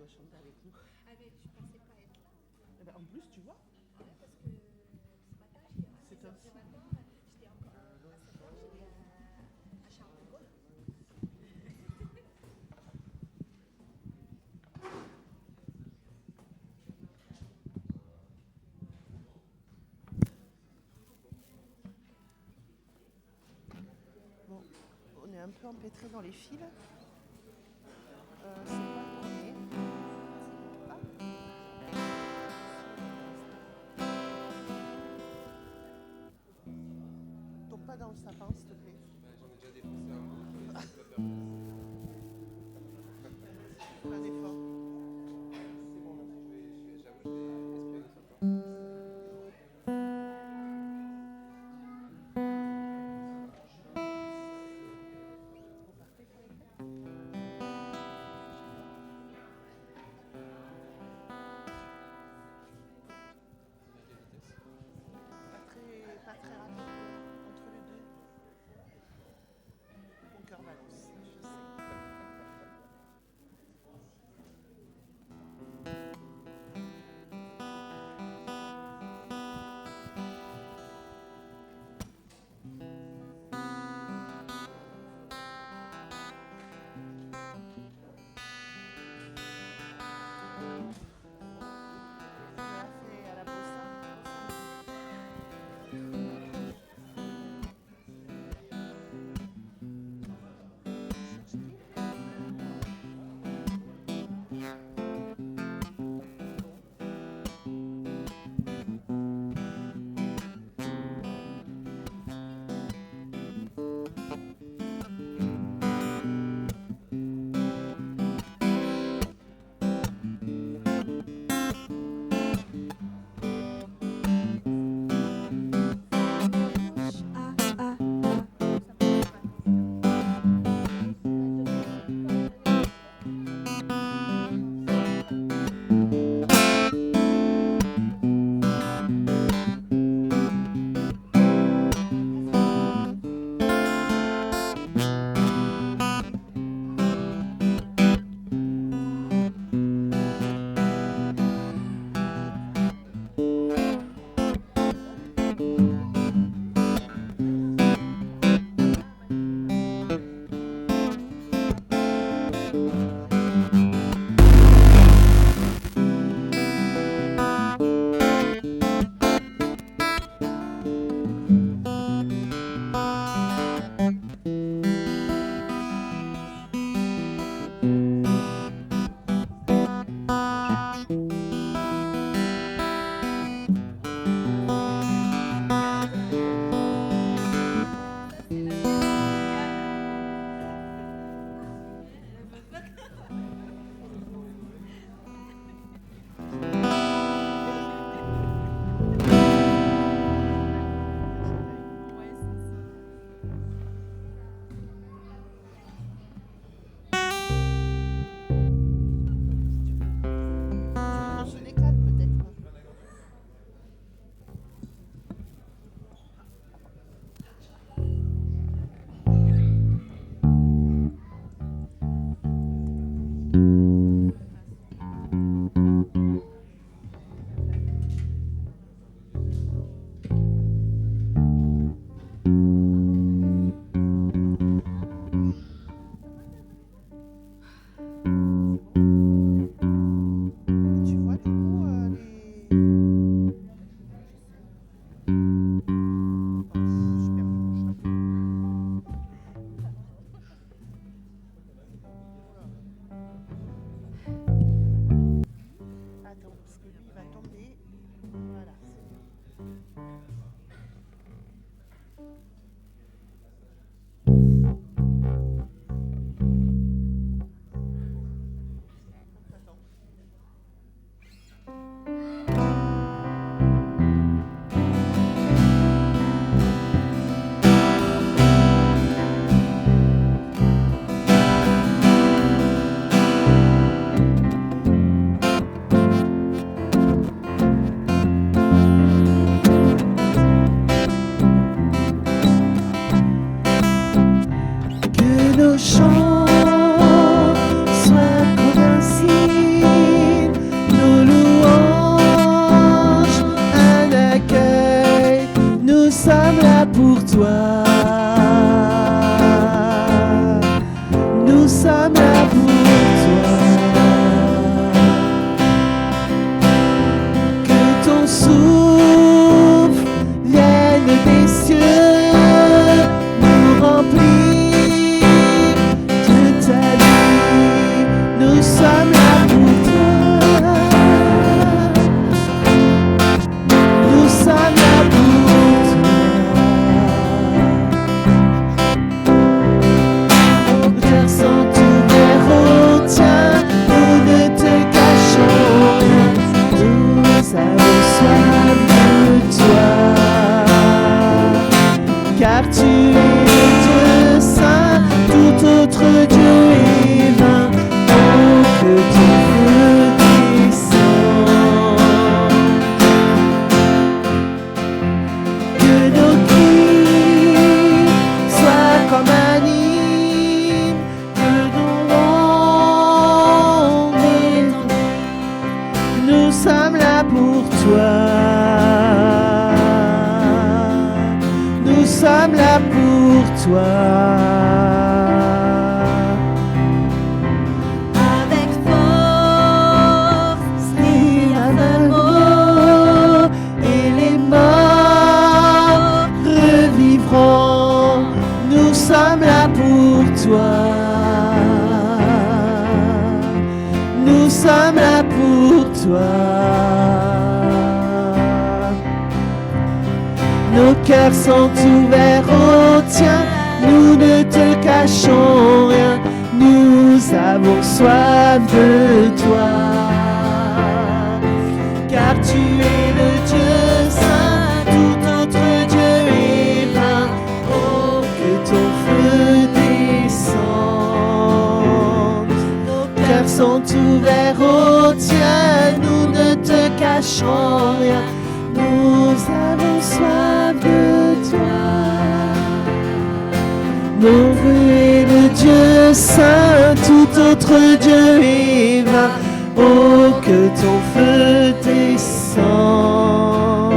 doit chanter avec nous. Je pensais pas être là. Eh ben, en plus, tu vois, Ouais, parce que ce matin, j'étais à c'est 6 heures ainsi. du matin, j'étais encore à 7 heures, j'étais à Charles de Gaulle. Bon, on est un peu empêtré dans les fils. C'est pas tourné. Tombe pas dans le sapin, s'il te plaît. J'en ai déjà défoncé un bout, je vais essayer de pas faire plus. Fais un effort. C'est bon, là, j'avoue, je vais espionner sur toi. Vous partez pour les fêtes? À quelle vitesse? Pas très rapide, entre les deux. sommes là pour toi. Nous sommes là pour toi. Nos cœurs sont ouverts au tien. Nous ne te cachons rien. Nous avons soif de toi. Car tu es le Dieu saint, tout autre Dieu est vain. Oh, que ton feu descend. Que nos cris soient comme un hymne, que nos rondes étendues. Nous sommes là pour toi. Nous sommes là pour toi. Avec force, et un mot, Et les morts revivront. Nous sommes là pour toi. Nous sommes là pour toi. Nos cœurs sont ouverts au tien. Nous ne te cachons rien. Nous avons soif de toi. Car tu es le Dieu saint, tout autre Dieu est vain. Oh, que ton feu descende. Nos cœurs sont ouverts au tien. Nous ne te cachons rien. Nous avons soif de toi. Mon Dieu est le Dieu saint, tout autre Dieu est vain. Oh, que ton feu descende.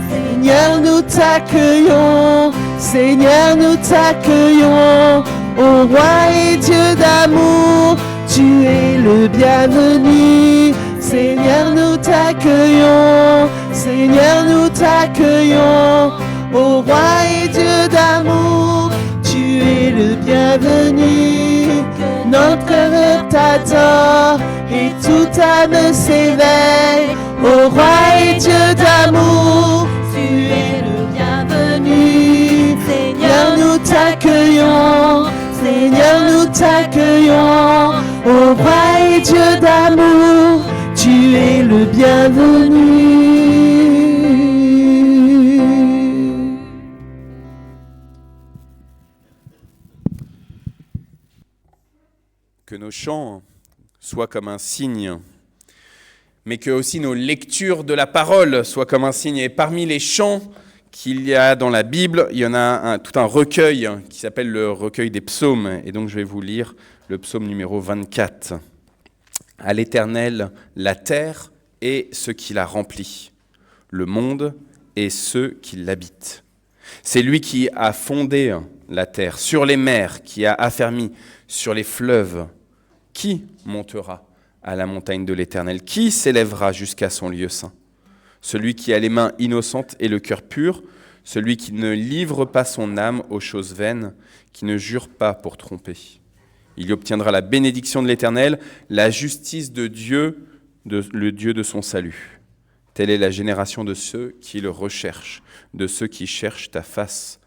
Seigneur, nous t'accueillons. Seigneur, nous t'accueillons. Ô roi et Dieu d'amour, tu es le bienvenu. Seigneur, nous t'accueillons. Seigneur, nous t'accueillons. Ô roi et Dieu d'amour, tu es le bienvenu. Notre cœur t'adore et toute âme s'éveille. Ô roi et Dieu d'amour, tu es le bienvenu. Seigneur, nous t'accueillons. Seigneur, nous t'accueillons. Ô roi et Dieu d'amour, tu es le bienvenu. Que nos chants soient comme un signe, mais que aussi nos lectures de la parole soient comme un signe. Et parmi les chants qu'il y a dans la Bible, il y en a tout un recueil qui s'appelle le recueil des psaumes. Et donc je vais vous lire le psaume numéro 24. À l'Éternel, la terre et ce qui la remplit, le monde et ceux qui l'habitent. C'est lui qui a fondé la terre sur les mers, qui a affermi sur les fleuves. Qui montera à la montagne de l'Éternel? Qui s'élèvera jusqu'à son lieu saint? Celui qui a les mains innocentes et le cœur pur, celui qui ne livre pas son âme aux choses vaines, qui ne jure pas pour tromper. Il y obtiendra la bénédiction de l'Éternel, la justice de Dieu, le Dieu de son salut. Telle est la génération de ceux qui le recherchent, de ceux qui cherchent ta face,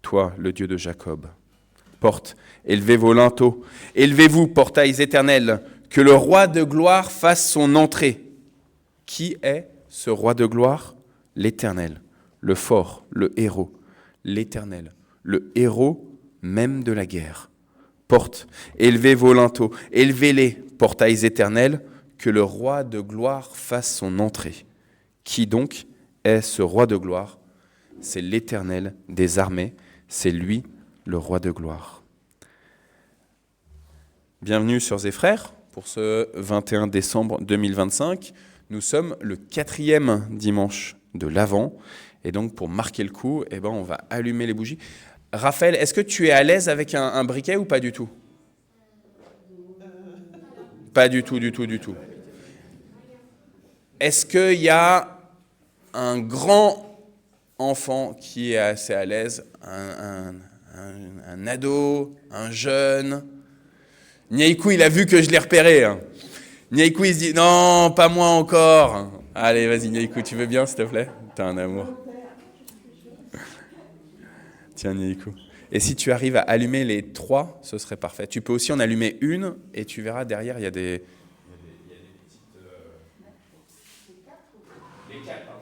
toi, le Dieu de Jacob. Porte, élevez vos linteaux, élevez-vous, portails éternels, que le roi de gloire fasse son entrée. Qui est ce roi de gloire? L'Éternel, le fort, le héros, l'Éternel, le héros même de la guerre. Porte, élevez vos linteaux, élevez-les, portails éternels, que le roi de gloire fasse son entrée. Qui donc est ce roi de gloire? C'est l'Éternel des armées, c'est lui le roi de gloire. Bienvenue sœurs et frères pour ce 21 décembre 2025. Nous sommes le 4e dimanche de l'Avent et donc pour marquer le coup, on va allumer les bougies. Raphaël, est-ce que tu es à l'aise avec un briquet ou pas du tout? Pas du tout. Est-ce qu'il y a un grand enfant qui est assez à l'aise, un un ado, un jeune. Nyaiku, il a vu que je l'ai repéré. Nyaiku, il se dit, non, pas moi encore. Allez, vas-y, Nyaiku, tu veux bien, s'il te plaît? T'as un amour. Tiens, Nyaiku. Et si tu arrives à allumer les 3, ce serait parfait. Tu peux aussi en allumer une, et tu verras derrière, il y a des petites... Les 4, pardon.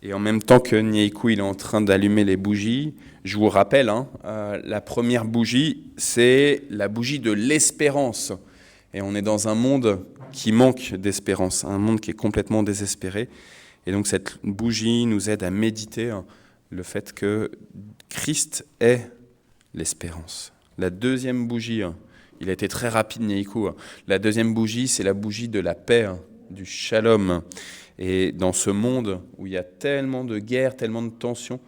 Et en même temps que Nyaiku il est en train d'allumer les bougies, je vous rappelle, la première bougie, c'est la bougie de l'espérance. Et on est dans un monde qui manque d'espérance, un monde qui est complètement désespéré. Et donc cette bougie nous aide à méditer le fait que Christ est l'espérance. La deuxième bougie, il a été très rapide Nyaiku, la deuxième bougie, c'est la bougie de la paix, du shalom. Et dans ce monde où il y a tellement de guerres, tellement de tensions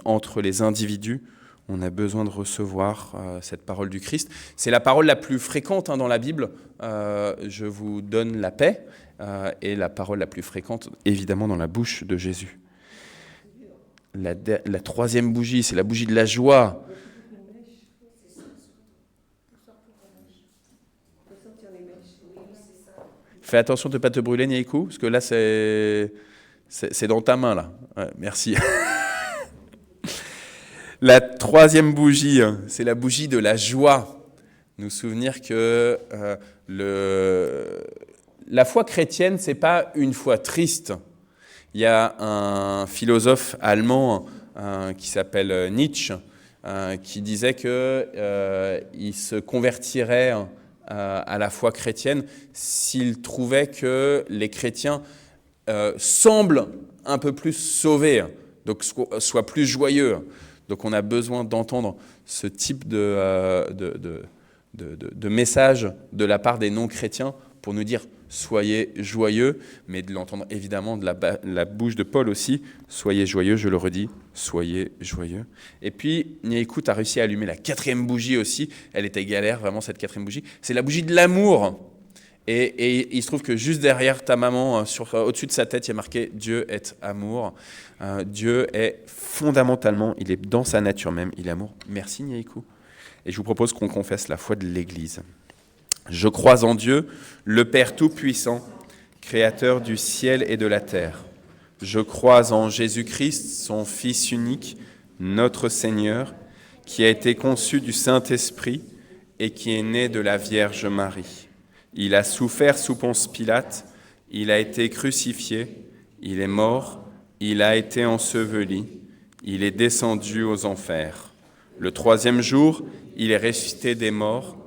entre les individus, on a besoin de recevoir cette parole du Christ. C'est la parole la plus fréquente dans la Bible. Je vous donne la paix, et la parole la plus fréquente, évidemment, dans la bouche de Jésus. La troisième bougie, c'est la bougie de la joie. Fais attention de ne pas te brûler, Nyaiku, parce que là, c'est dans ta main, là. Ouais, merci. La troisième bougie, c'est la bougie de la joie. Nous souvenir que la foi chrétienne, ce n'est pas une foi triste. Il y a un philosophe allemand qui s'appelle Nietzsche, qui disait qu'il se convertirait à la foi chrétienne s'il trouvait que les chrétiens semblent un peu plus sauvés, donc soient plus joyeux. Donc on a besoin d'entendre ce type de message de la part des non-chrétiens pour nous dire « soyez joyeux », mais de l'entendre évidemment de la bouche de Paul aussi « soyez joyeux », je le redis, « soyez joyeux ». Et puis Nyaiku a réussi à allumer la quatrième bougie aussi, elle était galère vraiment cette quatrième bougie, c'est la bougie de l'amour. Et il se trouve que juste derrière ta maman, au-dessus de sa tête, il y a marqué « Dieu est amour ». Dieu est fondamentalement, il est dans sa nature même, il est amour. Merci Nyaiku. Et je vous propose qu'on confesse la foi de l'Église. Je crois en Dieu, le Père Tout-Puissant, Créateur du ciel et de la terre. Je crois en Jésus-Christ, son Fils unique, notre Seigneur, qui a été conçu du Saint-Esprit et qui est né de la Vierge Marie. Il a souffert sous Ponce Pilate, il a été crucifié, il est mort, il a été enseveli, il est descendu aux enfers. Le troisième jour, il est ressuscité des morts,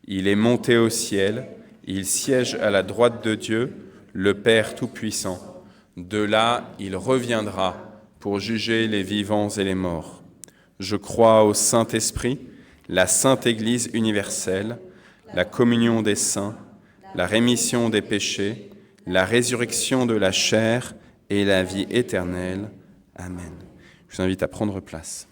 il est monté au ciel, il siège à la droite de Dieu, le Père Tout-Puissant. De là, il reviendra pour juger les vivants et les morts. Je crois au Saint-Esprit, la Sainte Église universelle, la communion des saints, la rémission des péchés, la résurrection de la chair et la vie éternelle. Amen. Je vous invite à prendre place.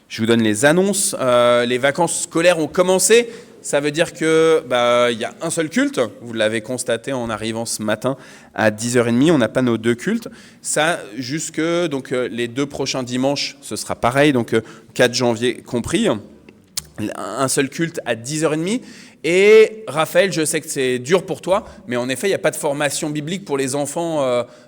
Je vous donne les annonces. Les vacances scolaires ont commencé. Ça veut dire que y a un seul culte. Vous l'avez constaté en arrivant ce matin à 10h30. On n'a pas nos 2 cultes. Ça, jusque donc, les 2 prochains dimanches, ce sera pareil. Donc 4 janvier compris. Un seul culte à 10h30. Et Raphaël, je sais que c'est dur pour toi, mais en effet, il n'y a pas de formation biblique pour les enfants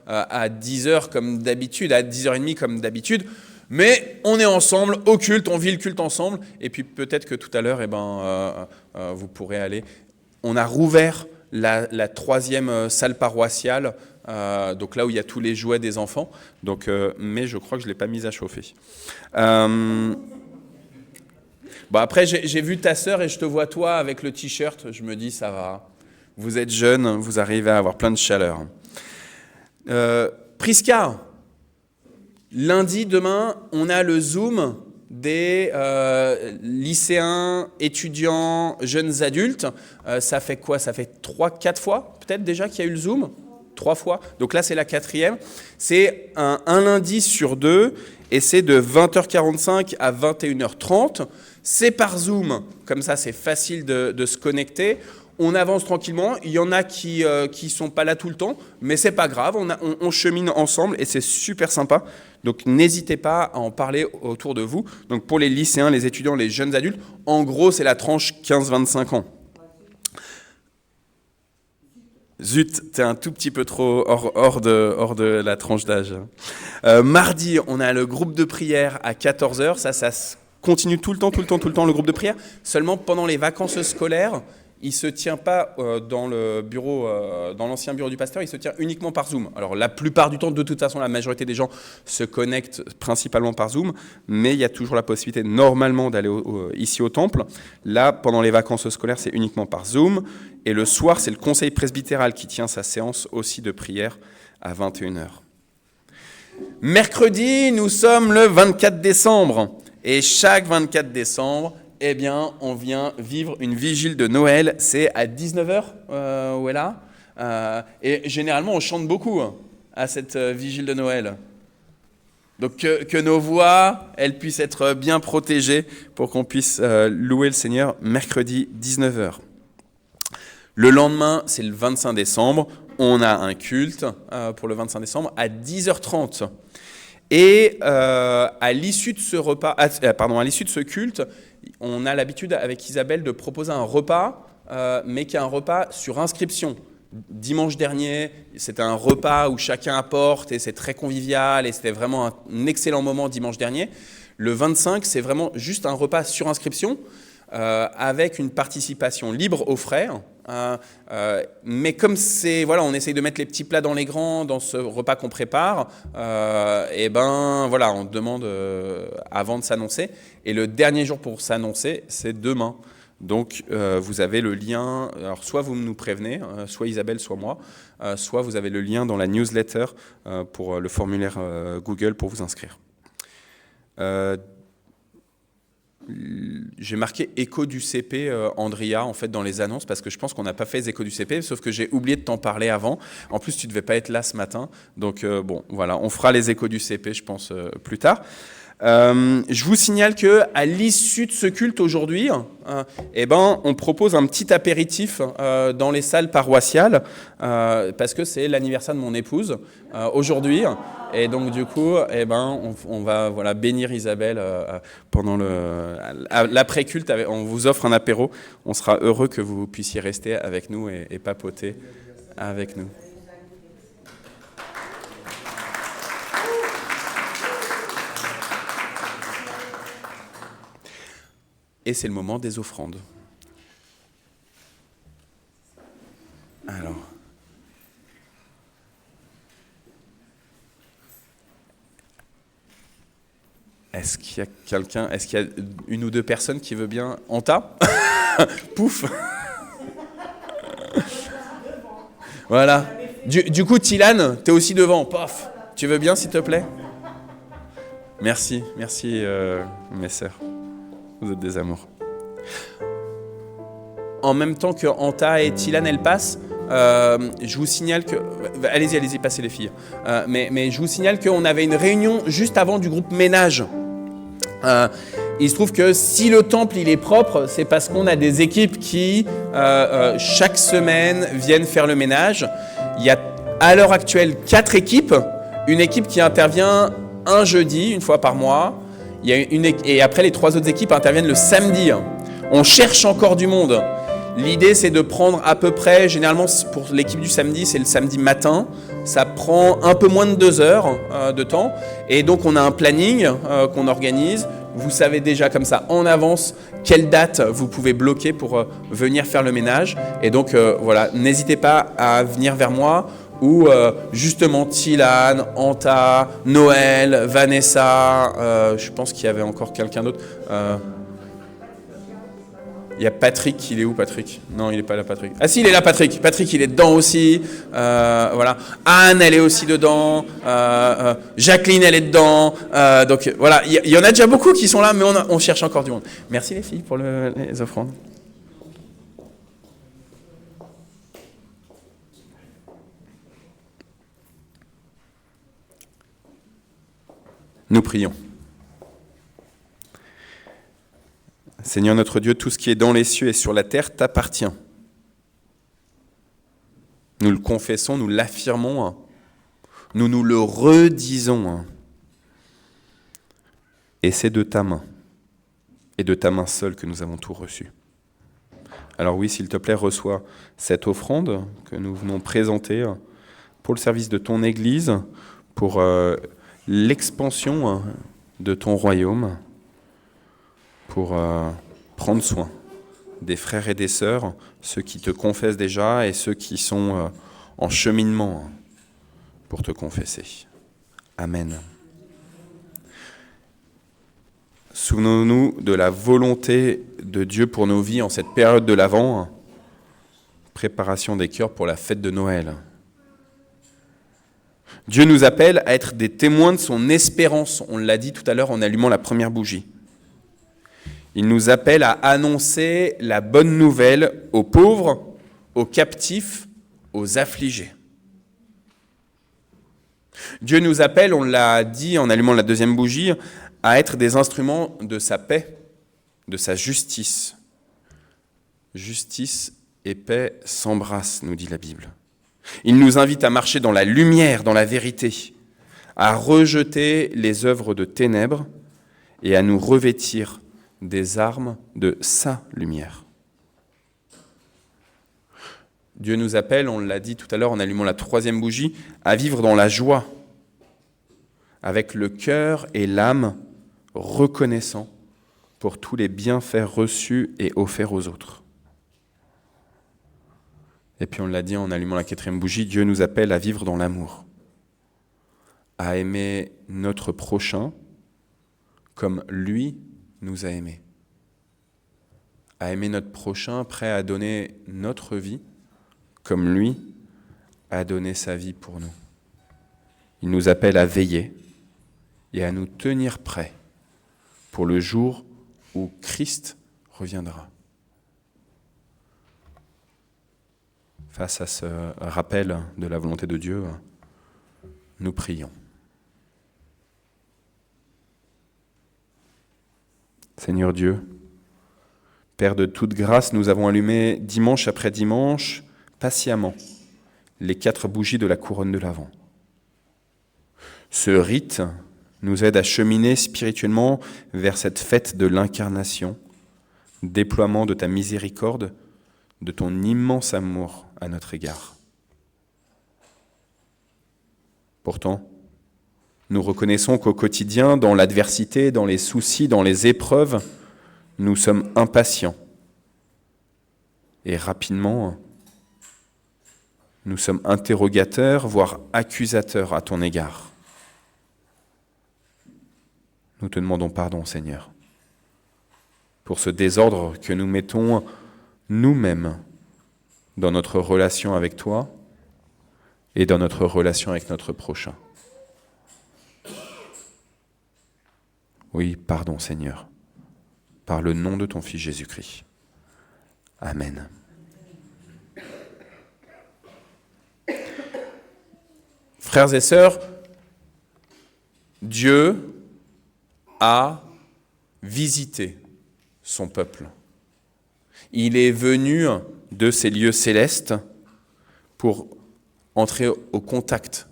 à 10h comme d'habitude, à 10h30 comme d'habitude. Mais on est ensemble au culte, on vit le culte ensemble. Et puis peut-être que tout à l'heure, vous pourrez aller. On a rouvert la 3e salle paroissiale, donc là où il y a tous les jouets des enfants. Donc, mais je crois que je ne l'ai pas mise à chauffer. Après, j'ai vu ta sœur et je te vois toi avec le t-shirt. Je me dis, ça va. Vous êtes jeune, vous arrivez à avoir plein de chaleur. Prisca, lundi, demain, on a le Zoom des lycéens, étudiants, jeunes adultes. Ça fait quoi? Ça fait 3-4 fois peut-être déjà qu'il y a eu le Zoom? 3 fois. Donc là, c'est la 4e. C'est un lundi sur 2. et c'est de 20h45 à 21h30. C'est par Zoom, comme ça c'est facile de se connecter. On avance tranquillement, il y en a qui sont pas là tout le temps, mais c'est pas grave, on chemine ensemble et c'est super sympa. Donc n'hésitez pas à en parler autour de vous. Donc pour les lycéens, les étudiants, les jeunes adultes, en gros c'est la tranche 15-25 ans. Zut, t'es un tout petit peu trop hors de la tranche d'âge. Mardi, on a le groupe de prière à 14h, ça continue tout le temps, le groupe de prière. Seulement pendant les vacances scolaires, il ne se tient pas dans le bureau, dans l'ancien bureau du pasteur, il se tient uniquement par Zoom. Alors la plupart du temps, de toute façon, la majorité des gens se connectent principalement par Zoom, mais il y a toujours la possibilité normalement d'aller ici au temple. Là, pendant les vacances scolaires, c'est uniquement par Zoom. Et le soir, c'est le conseil presbytéral qui tient sa séance aussi de prière à 21h. Mercredi, nous sommes le 24 décembre. Et chaque 24 décembre, eh bien, on vient vivre une vigile de Noël, c'est à 19h, où est là. Et généralement, on chante beaucoup à cette vigile de Noël. Donc que nos voix, elles puissent être bien protégées pour qu'on puisse louer le Seigneur mercredi 19h. Le lendemain, c'est le 25 décembre, on a un culte pour le 25 décembre à 10h30. Et à l'issue de ce culte, on a l'habitude avec Isabelle de proposer un repas, mais qui est un repas sur inscription. Dimanche dernier, c'était un repas où chacun apporte et c'est très convivial et c'était vraiment un excellent moment dimanche dernier. Le 25, c'est vraiment juste un repas sur inscription avec une participation libre aux frères. Mais comme on essaye de mettre les petits plats dans les grands dans ce repas qu'on prépare, on demande avant de s'annoncer. Et le dernier jour pour s'annoncer, c'est demain. Donc vous avez le lien, alors soit vous nous prévenez, soit Isabelle, soit moi, soit vous avez le lien dans la newsletter pour le formulaire Google pour vous inscrire. J'ai marqué écho du CP Andrea en fait dans les annonces parce que je pense qu'on n'a pas fait les échos du CP, sauf que j'ai oublié de t'en parler avant. En plus, tu devais pas être là ce matin, donc on fera les échos du CP, je pense plus tard. Je vous signale que à l'issue de ce culte aujourd'hui, on propose un petit apéritif dans les salles paroissiales parce que c'est l'anniversaire de mon épouse aujourd'hui. Et donc du coup, on va bénir Isabelle pendant l'après-culte. On vous offre un apéro. On sera heureux que vous puissiez rester avec nous et papoter avec nous. Et c'est le moment des offrandes. Alors. Est-ce qu'il y a une ou deux personnes qui veut bien? Anta? Pouf. Voilà. Du coup, Tilan, t'es aussi devant. Paf. Tu veux bien, s'il te plaît? Merci, mes sœurs. Vous êtes des amours. En même temps que Anta et Tilan, elles passent, je vous signale que... Allez-y, passez les filles. Mais je vous signale qu'on avait une réunion juste avant du groupe ménage. Il se trouve que si le temple il est propre, c'est parce qu'on a des équipes qui, chaque semaine, viennent faire le ménage. Il y a à l'heure actuelle 4 équipes. Une équipe qui intervient un jeudi, une fois par mois. Et après, les 3 autres équipes interviennent le samedi. On cherche encore du monde. L'idée, c'est de prendre à peu près, généralement pour l'équipe du samedi, c'est le samedi matin. Ça prend un peu moins de 2 heures de temps. Et donc, on a un planning qu'on organise. Vous savez déjà comme ça en avance quelle date vous pouvez bloquer pour venir faire le ménage. Et donc, n'hésitez pas à venir vers moi ou justement Tilan, Anta, Noël, Vanessa, je pense qu'il y avait encore quelqu'un d'autre. Il y a Patrick, il est où Patrick? Non, il n'est pas là Patrick. Ah si, il est là Patrick. Patrick, il est dedans aussi. Voilà. Anne, elle est aussi dedans. Jacqueline, elle est dedans. Donc voilà, il y en a déjà beaucoup qui sont là, mais on cherche encore du monde. Merci les filles pour les offrandes. Nous prions. Seigneur notre Dieu, tout ce qui est dans les cieux et sur la terre t'appartient. Nous le confessons, nous l'affirmons, nous nous le redisons. Et c'est de ta main, et de ta main seule que nous avons tout reçu. Alors oui, s'il te plaît, reçois cette offrande que nous venons présenter pour le service de ton Église, pour l'expansion de ton royaume, pour prendre soin des frères et des sœurs, ceux qui te confessent déjà et ceux qui sont en cheminement pour te confesser. Amen. Souvenons-nous de la volonté de Dieu pour nos vies en cette période de l'Avent, préparation des cœurs pour la fête de Noël. Dieu nous appelle à être des témoins de son espérance, on l'a dit tout à l'heure en allumant la première bougie. Il nous appelle à annoncer la bonne nouvelle aux pauvres, aux captifs, aux affligés. Dieu nous appelle, on l'a dit en allumant la deuxième bougie, à être des instruments de sa paix, de sa justice. Justice et paix s'embrassent, nous dit la Bible. Il nous invite à marcher dans la lumière, dans la vérité, à rejeter les œuvres de ténèbres et à nous revêtir des armes de sa lumière. Dieu nous appelle, on l'a dit tout à l'heure en allumant la troisième bougie, à vivre dans la joie, avec le cœur et l'âme reconnaissants pour tous les bienfaits reçus et offerts aux autres. Et puis on l'a dit en allumant la quatrième bougie, Dieu nous appelle à vivre dans l'amour, à aimer notre prochain comme lui nous a aimés, à aimer notre prochain, prêt à donner notre vie comme lui a donné sa vie pour nous. Il nous appelle à veiller et à nous tenir prêts pour le jour où Christ reviendra. Face à ce rappel de la volonté de Dieu, nous prions. Seigneur Dieu, Père de toute grâce, nous avons allumé dimanche après dimanche, patiemment, les 4 bougies de la couronne de l'Avent. Ce rite nous aide à cheminer spirituellement vers cette fête de l'incarnation, déploiement de ta miséricorde, de ton immense amour à notre égard. Pourtant, nous reconnaissons qu'au quotidien, dans l'adversité, dans les soucis, dans les épreuves, nous sommes impatients. Et rapidement, nous sommes interrogateurs, voire accusateurs à ton égard. Nous te demandons pardon, Seigneur, pour ce désordre que nous mettons nous-mêmes dans notre relation avec toi et dans notre relation avec notre prochain. Oui, pardon, Seigneur, par le nom de ton Fils Jésus-Christ. Amen. Frères et sœurs, Dieu a visité son peuple. Il est venu de ces lieux célestes pour entrer au contact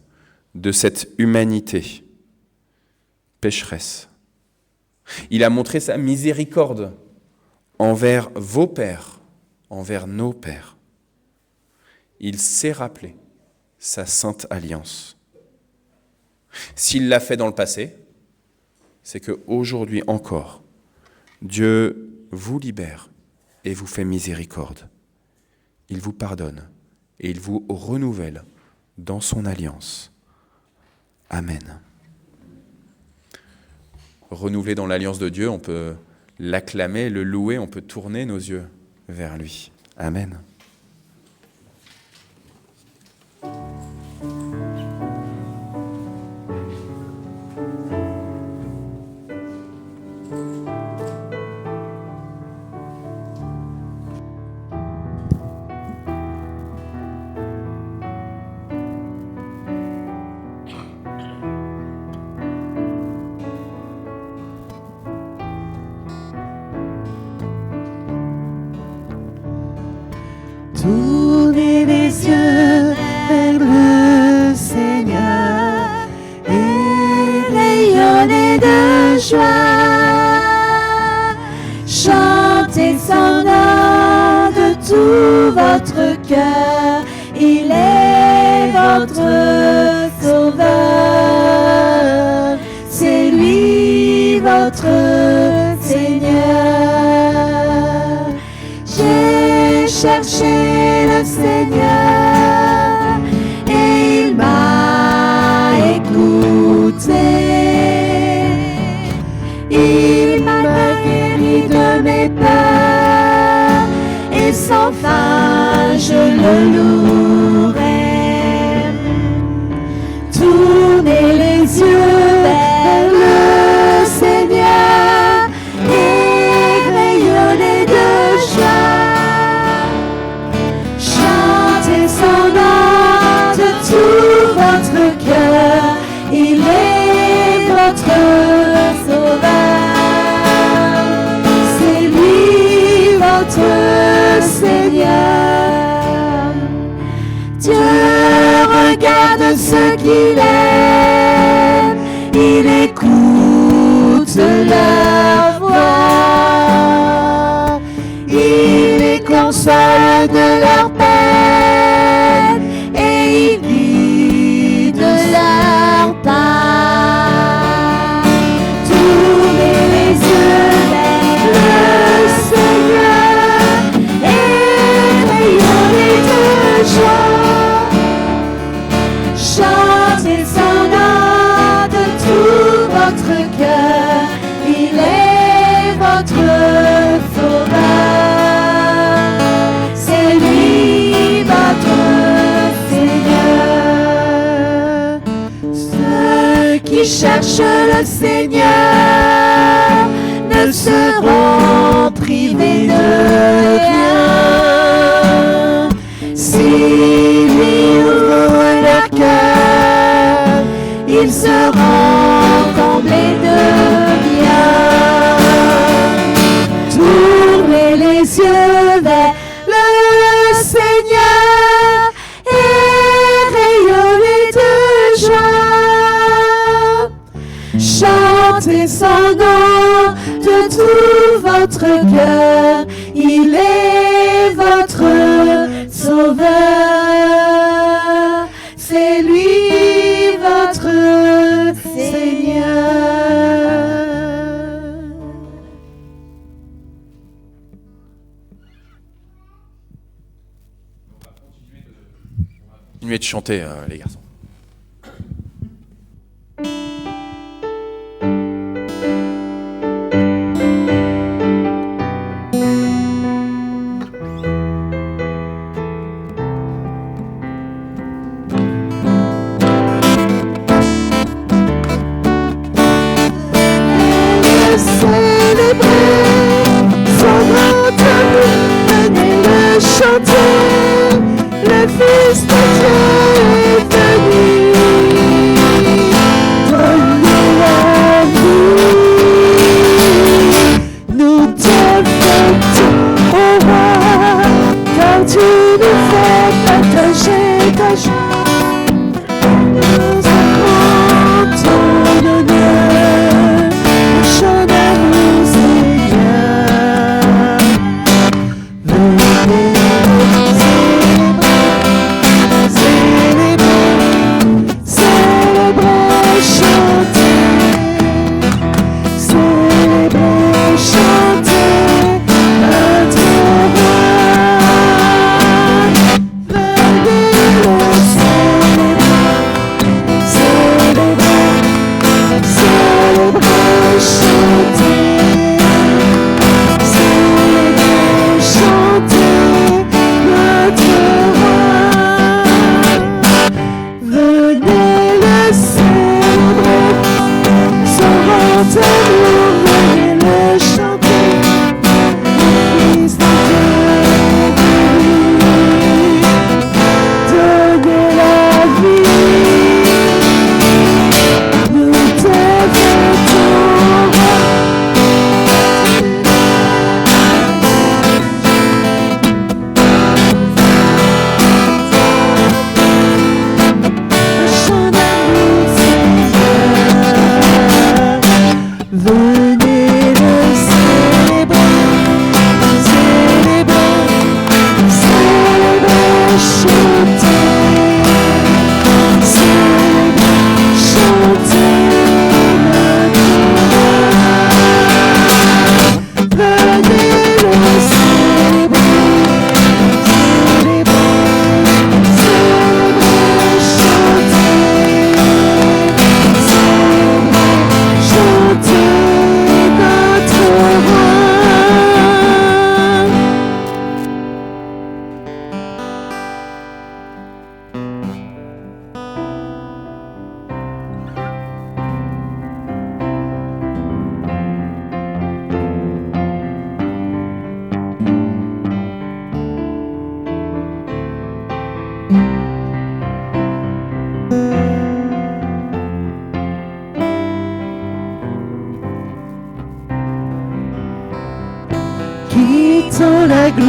de cette humanité pécheresse. Il a montré sa miséricorde envers vos pères, envers nos pères. Il s'est rappelé sa sainte alliance. S'il l'a fait dans le passé, c'est qu'aujourd'hui encore, Dieu vous libère et vous fait miséricorde. Il vous pardonne et il vous renouvelle dans son alliance. Amen. Renouvelé dans l'alliance de Dieu, on peut l'acclamer, le louer, on peut tourner nos yeux vers lui. Amen. Tournez les yeux vers le Seigneur et rayonnez de joie. Chantez son nom de tout votre cœur, il est votre sauveur, c'est lui votre Seigneur. J'ai cherché le Seigneur et il m'a écouté. Il m'a guéri de mes peurs et sans fin je le louerai. Tournez les yeux vers le Seigneur et rayonnez de joie. Chantez son nom de tout votre cœur, il est votre sauveur, c'est lui votre Seigneur. Dieu regarde ce qu'il aime, il écoute leur voix, il les console de leur peine et il vit de leur part. Tournez les yeux vers le Seigneur et rayonnez de joie. Chantez son nom de tout votre cœur, il est votre sauveur, c'est lui votre Seigneur. Ceux qui cherchent le Seigneur ne seront privés de rien. S'ils lui ouvrent leur cœur, ils seront comblés de bien. Tournez les yeux vers le Seigneur et rayonnez de joie. Chantez son nom de tout votre cœur, il est votre sauveur, c'est lui votre Seigneur. Continuez de chanter, les garçons. Célébrer son grand amour, venez le chanter. Le Fils de Dieu est venu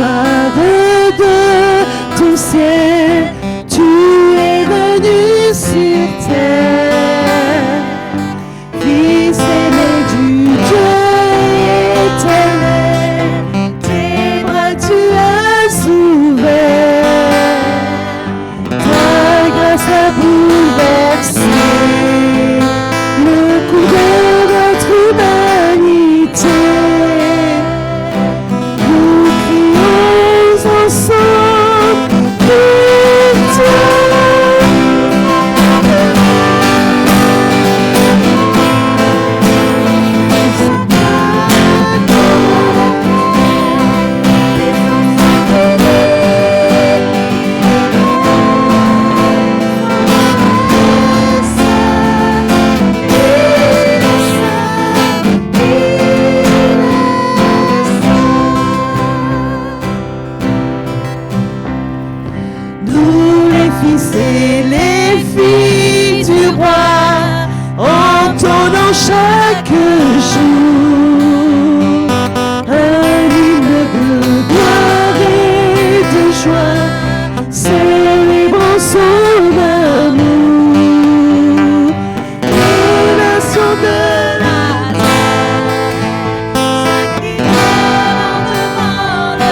gloire de ton ciel, tu es venu sur terre, Fils aimé du Dieu éternel, tes bras tu as ouverts, ta grâce a bouleversé le cours de notre humanité. Nous crions ensemble victoire. Nous les fils et les filles du roi, entendons chaque jour un hymne de gloire et de joie, célébrant son amour. Les nations de la terre s'inclinent devant le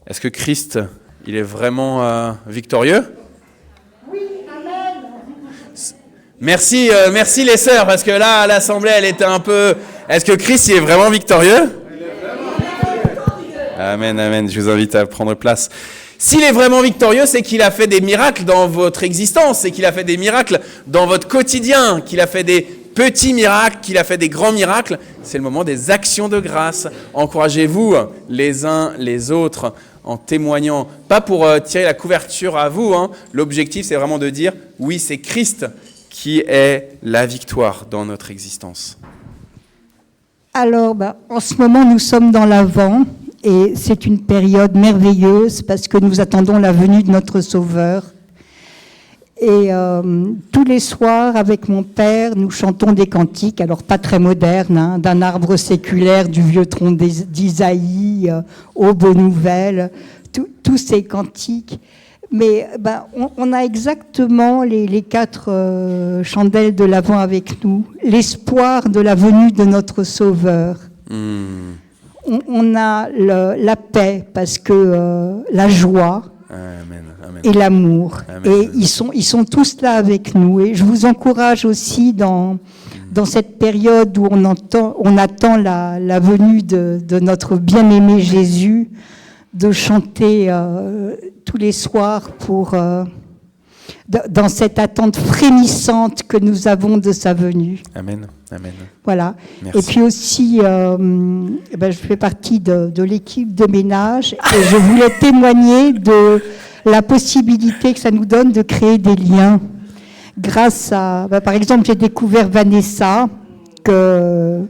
Est-ce que Christ, il est vraiment victorieux? Oui, amen. Merci, merci les sœurs, parce que là, l'assemblée, elle était un peu... Est-ce que Christ, il est vraiment victorieux? Amen, amen. Je vous invite à prendre place. S'il est vraiment victorieux, c'est qu'il a fait des miracles dans votre existence, c'est qu'il a fait des miracles dans votre quotidien, qu'il a fait des petits miracles, qu'il a fait des grands miracles. C'est le moment des actions de grâce. Encouragez-vous les uns les autres en témoignant. Pas pour tirer la couverture à vous. L'objectif, c'est vraiment de dire, oui, c'est Christ qui est la victoire dans notre existence. Alors, en ce moment, nous sommes dans l'Avent et c'est une période merveilleuse parce que nous attendons la venue de notre Sauveur. Et tous les soirs, avec mon père, nous chantons des cantiques, alors pas très modernes, d'un arbre séculaire, du vieux tronc d'Isaïe, Aube aux nouvelles, tous ces cantiques. Mais on a exactement les 4 chandelles de l'Avent avec nous, l'espoir de la venue de notre Sauveur. On a la paix parce que la joie. Amen, amen. Et l'amour. Amen. Et ils sont tous là avec nous. Et je vous encourage aussi dans cette période où on attend la venue de notre bien-aimé Jésus, de chanter tous les soirs dans cette attente frémissante que nous avons de sa venue. Amen, amen. Voilà. Merci. Et puis aussi, je fais partie de l'équipe de ménage et je voulais témoigner de la possibilité que ça nous donne de créer des liens. Grâce à, par exemple, j'ai découvert Vanessa, que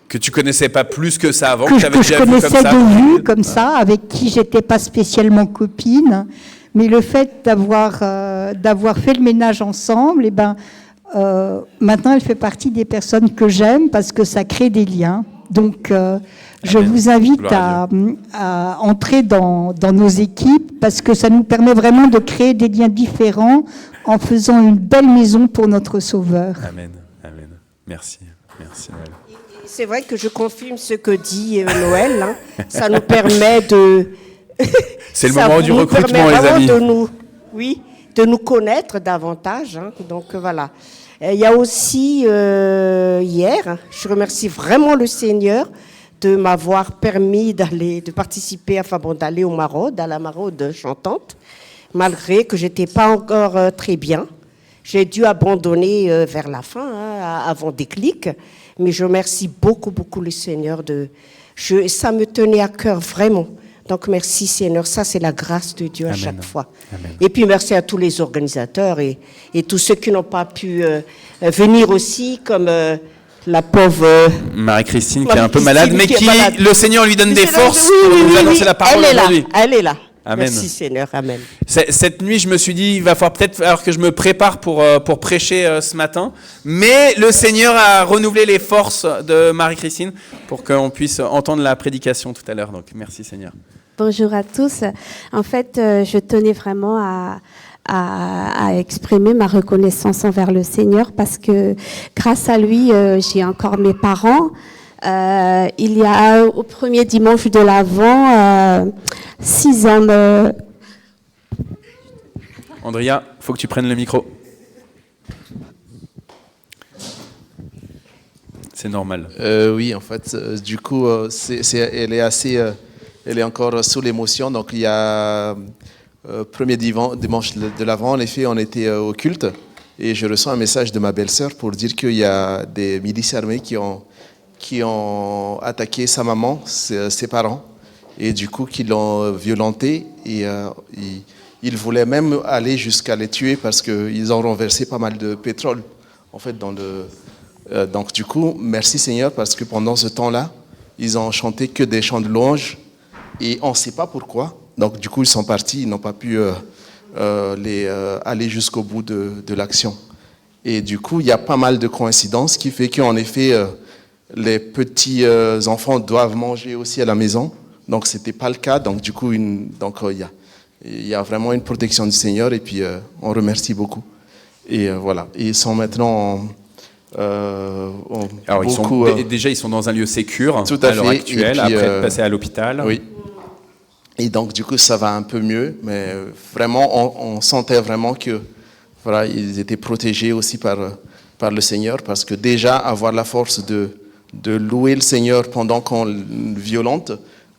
tu connaissais pas plus que ça avant, que tu avais je déjà vu connaissais comme ça. de vue, comme ça, avec qui j'étais pas spécialement copine. Mais le fait d'avoir fait le ménage ensemble, maintenant, elle fait partie des personnes que j'aime parce que ça crée des liens. Donc, je vous invite à entrer dans nos équipes parce que ça nous permet vraiment de créer des liens différents en faisant une belle maison pour notre Sauveur. Amen, amen. Merci, merci Noël. C'est vrai que je confirme ce que dit Noël. Ça nous permet de C'est le Ça moment du nous recrutement, permet les vraiment amis. de nous connaître davantage. Hein. Donc voilà. Il y a aussi hier, je remercie vraiment le Seigneur de m'avoir permis de participer, d'aller au maraude, à la maraude chantante, malgré que j'étais pas encore très bien. J'ai dû abandonner vers la fin, hein, avant déclic, mais je remercie beaucoup le Seigneur ça me tenait à cœur vraiment. Donc merci Seigneur, ça c'est la grâce de Dieu à chaque fois. Amen. Et puis merci à tous les organisateurs et tous ceux qui n'ont pas pu venir aussi, comme la pauvre Marie-Christine qui est un peu Marie-Christine malade, mais qui est qui, malade. le Seigneur lui donne Le des Seigneur, forces oui, pour nous annoncer la parole aujourd'hui. Elle est là. Amen. Merci Seigneur, amen. Cette nuit, je me suis dit, il va falloir peut-être alors que je me prépare pour prêcher ce matin. Mais le Seigneur a renouvelé les forces de Marie-Christine pour qu'on puisse entendre la prédication tout à l'heure. Donc, merci Seigneur. Bonjour à tous. En fait, je tenais vraiment à exprimer ma reconnaissance envers le Seigneur parce que grâce à lui, j'ai encore mes parents. Il y a au premier dimanche de l'Avent 6 hommes. Andrea, il faut que tu prennes le micro. C'est normal. Oui, en fait, du coup, elle est encore sous l'émotion. Donc, il y a premier dimanche de l'Avent, en effet, on était au culte et je reçois un message de ma belle-sœur pour dire qu'il y a des milices armées qui ont attaqué sa maman, ses parents, et du coup, qui l'ont violenté et ils voulaient même aller jusqu'à les tuer parce qu'ils ont renversé pas mal de pétrole, en fait, dans le... donc du coup, merci Seigneur parce que pendant ce temps-là, ils ont chanté que des chants de louange et on ne sait pas pourquoi. Donc du coup, ils sont partis, ils n'ont pas pu aller jusqu'au bout de l'action. Et du coup, il y a pas mal de coïncidences qui fait qu'en effet, les petits enfants doivent manger aussi à la maison. Donc c'était pas le cas. Donc du coup, il y a vraiment une protection du Seigneur et puis on remercie beaucoup. Et voilà. Et ils sont maintenant... Alors, beaucoup, déjà, ils sont dans un lieu sécure tout à l'heure fait. actuelle, Puis, après être passés à l'hôpital. Oui. Et donc, du coup, ça va un peu mieux, mais vraiment, on sentait vraiment que voilà, ils étaient protégés aussi par le Seigneur, parce que déjà, avoir la force de louer le Seigneur pendant qu'on le violente,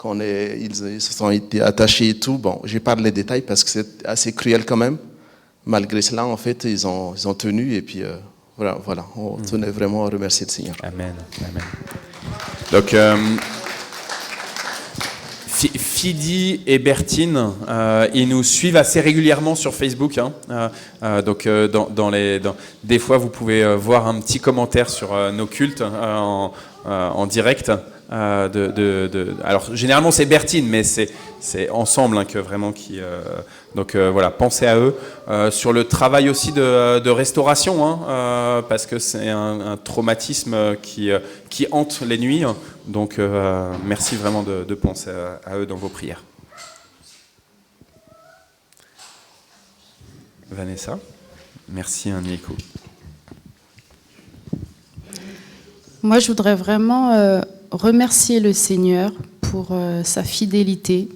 ils se sont été attachés et tout. Bon, je parle les détails parce que c'est assez cruel quand même. Malgré cela, en fait, ils ont tenu et puis... Voilà, on tenait vraiment à remercier le Seigneur. Amen. Donc, Fidi et Bertine, ils nous suivent assez régulièrement sur Facebook. Donc, des fois, vous pouvez voir un petit commentaire sur nos cultes en direct. Alors, généralement, c'est Bertine, mais c'est ensemble que vraiment qui... Donc voilà, pensez à eux. Sur le travail aussi de restauration, parce que c'est un traumatisme qui hante les nuits. Donc merci vraiment de penser à eux dans vos prières. Vanessa, merci Nico. Moi, je voudrais vraiment remercier le Seigneur pour sa fidélité.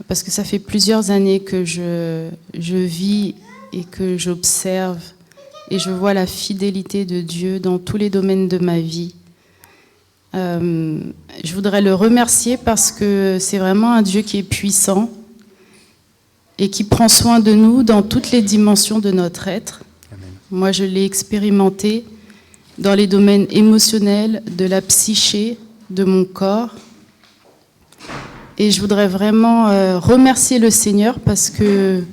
Parce que ça fait plusieurs années que je vis et que j'observe et je vois la fidélité de Dieu dans tous les domaines de ma vie. Je voudrais le remercier parce que c'est vraiment un Dieu qui est puissant et qui prend soin de nous dans toutes les dimensions de notre être. Amen. Moi, je l'ai expérimenté dans les domaines émotionnels, de la psyché, de mon corps. Et je voudrais vraiment remercier le Seigneur parce que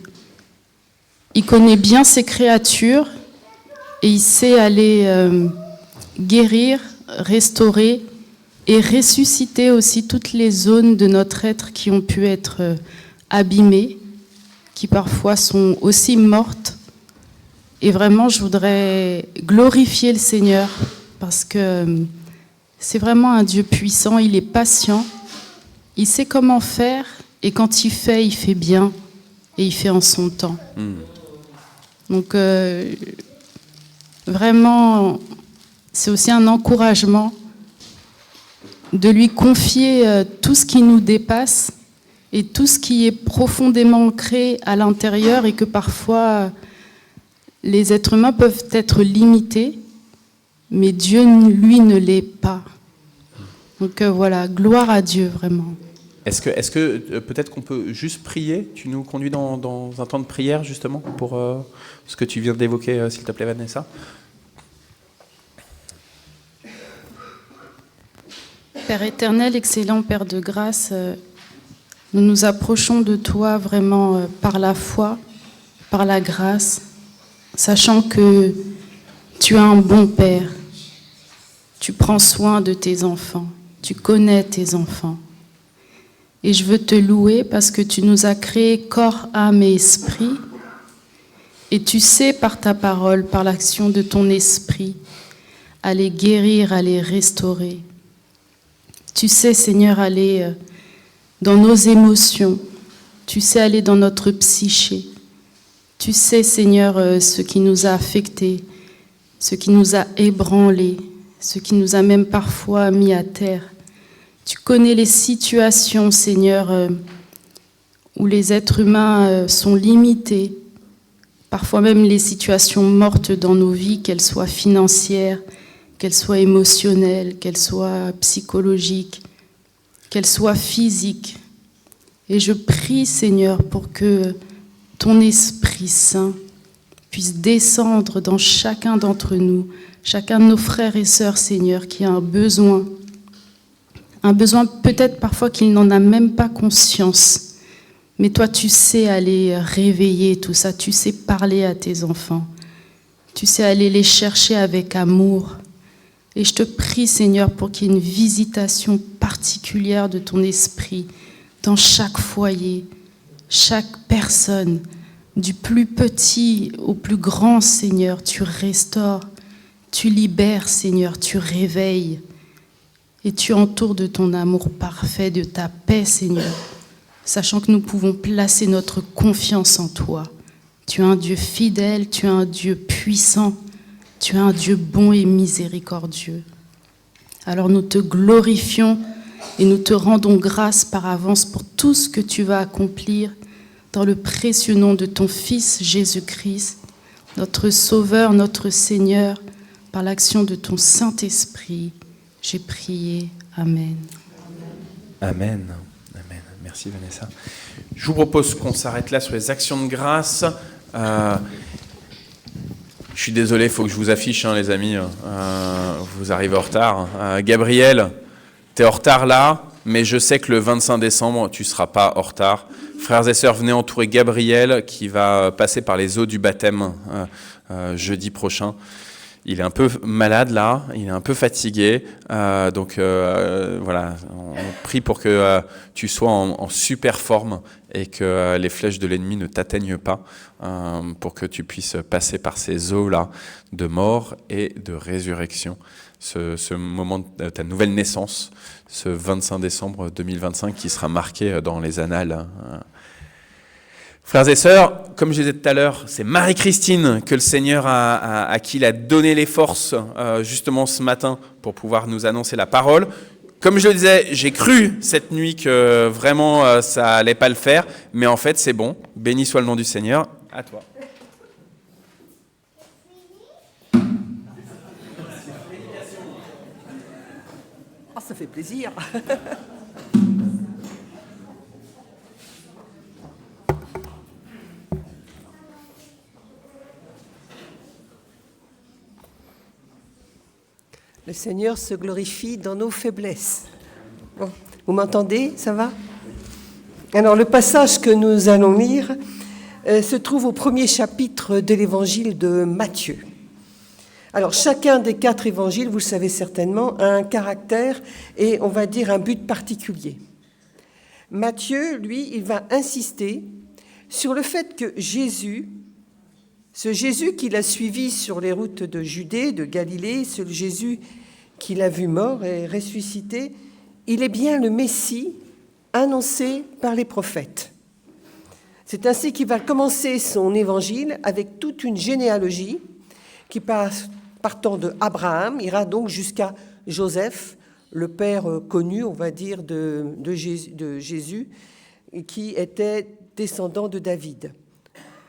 il connaît bien ses créatures et il sait aller guérir, restaurer et ressusciter aussi toutes les zones de notre être qui ont pu être abîmées, qui parfois sont aussi mortes. Et vraiment, je voudrais glorifier le Seigneur parce que c'est vraiment un Dieu puissant, il est patient. Il sait comment faire, et quand il fait bien, et il fait en son temps. Donc, vraiment, c'est aussi un encouragement de lui confier tout ce qui nous dépasse et tout ce qui est profondément ancré à l'intérieur et que parfois les êtres humains peuvent être limités, mais Dieu, lui, ne l'est pas. Donc voilà, gloire à Dieu, vraiment. Est-ce que peut-être qu'on peut juste prier? Tu nous conduis dans un temps de prière, justement, pour ce que tu viens d'évoquer, s'il te plaît, Vanessa? Père éternel, excellent Père de grâce, nous nous approchons de toi vraiment par la foi, par la grâce, sachant que tu es un bon Père. Tu prends soin de tes enfants, tu connais tes enfants. Et je veux te louer parce que tu nous as créés corps, âme et esprit. Et tu sais par ta parole, par l'action de ton esprit, à les guérir, à les restaurer. Tu sais, Seigneur, aller dans nos émotions. Tu sais aller dans notre psyché. Tu sais, Seigneur, ce qui nous a affectés, ce qui nous a ébranlés, ce qui nous a même parfois mis à terre. Tu connais les situations, Seigneur, où les êtres humains sont limités, parfois même les situations mortes dans nos vies, qu'elles soient financières, qu'elles soient émotionnelles, qu'elles soient psychologiques, qu'elles soient physiques. Et je prie, Seigneur, pour que ton Esprit Saint puisse descendre dans chacun d'entre nous, chacun de nos frères et sœurs, Seigneur, qui a un besoin peut-être parfois qu'il n'en a même pas conscience. Mais toi, tu sais aller réveiller tout ça, tu sais parler à tes enfants, tu sais aller les chercher avec amour. Et je te prie, Seigneur, pour qu'il y ait une visitation particulière de ton esprit dans chaque foyer, chaque personne, du plus petit au plus grand, Seigneur, tu restaures, tu libères, Seigneur, tu réveilles. Et tu entoures de ton amour parfait, de ta paix, Seigneur, sachant que nous pouvons placer notre confiance en toi. Tu es un Dieu fidèle, tu es un Dieu puissant, tu es un Dieu bon et miséricordieux. Alors nous te glorifions et nous te rendons grâce par avance pour tout ce que tu vas accomplir dans le précieux nom de ton Fils Jésus-Christ, notre Sauveur, notre Seigneur, par l'action de ton Saint-Esprit. J'ai prié. Amen. Amen. Amen. Merci Vanessa. Je vous propose qu'on s'arrête là sur les actions de grâce. Je suis désolé, il faut que je vous affiche, les amis. Vous arrivez en retard. Gabriel, tu es en retard là, mais je sais que le 25 décembre, tu ne seras pas en retard. Frères et sœurs, venez entourer Gabriel qui va passer par les eaux du baptême jeudi prochain. Il est un peu malade là, il est un peu fatigué, donc voilà, on prie pour que tu sois en super forme et que les flèches de l'ennemi ne t'atteignent pas, pour que tu puisses passer par ces eaux-là de mort et de résurrection, ce moment de ta nouvelle naissance, ce 25 décembre 2025 qui sera marqué dans les annales. Frères et sœurs, comme je disais tout à l'heure, c'est Marie-Christine que le Seigneur à qui il a donné les forces justement ce matin pour pouvoir nous annoncer la parole. Comme je le disais, j'ai cru cette nuit que vraiment ça allait pas le faire, mais en fait c'est bon. Béni soit le nom du Seigneur. À toi. Oh, ça fait plaisir. Le Seigneur se glorifie dans nos faiblesses. Bon, vous m'entendez? Ça va? Alors, le passage que nous allons lire se trouve au premier chapitre de l'évangile de Matthieu. Alors, chacun des 4 évangiles, vous le savez certainement, a un caractère et, on va dire, un but particulier. Matthieu, lui, il va insister sur le fait que Jésus, ce Jésus qu'il a suivi sur les routes de Judée, de Galilée, ce Jésus qu'il a vu mort et ressuscité, il est bien le Messie annoncé par les prophètes. C'est ainsi qu'il va commencer son évangile avec toute une généalogie qui partant de Abraham, ira donc jusqu'à Joseph, le père connu, on va dire, de Jésus. et qui était descendant de David.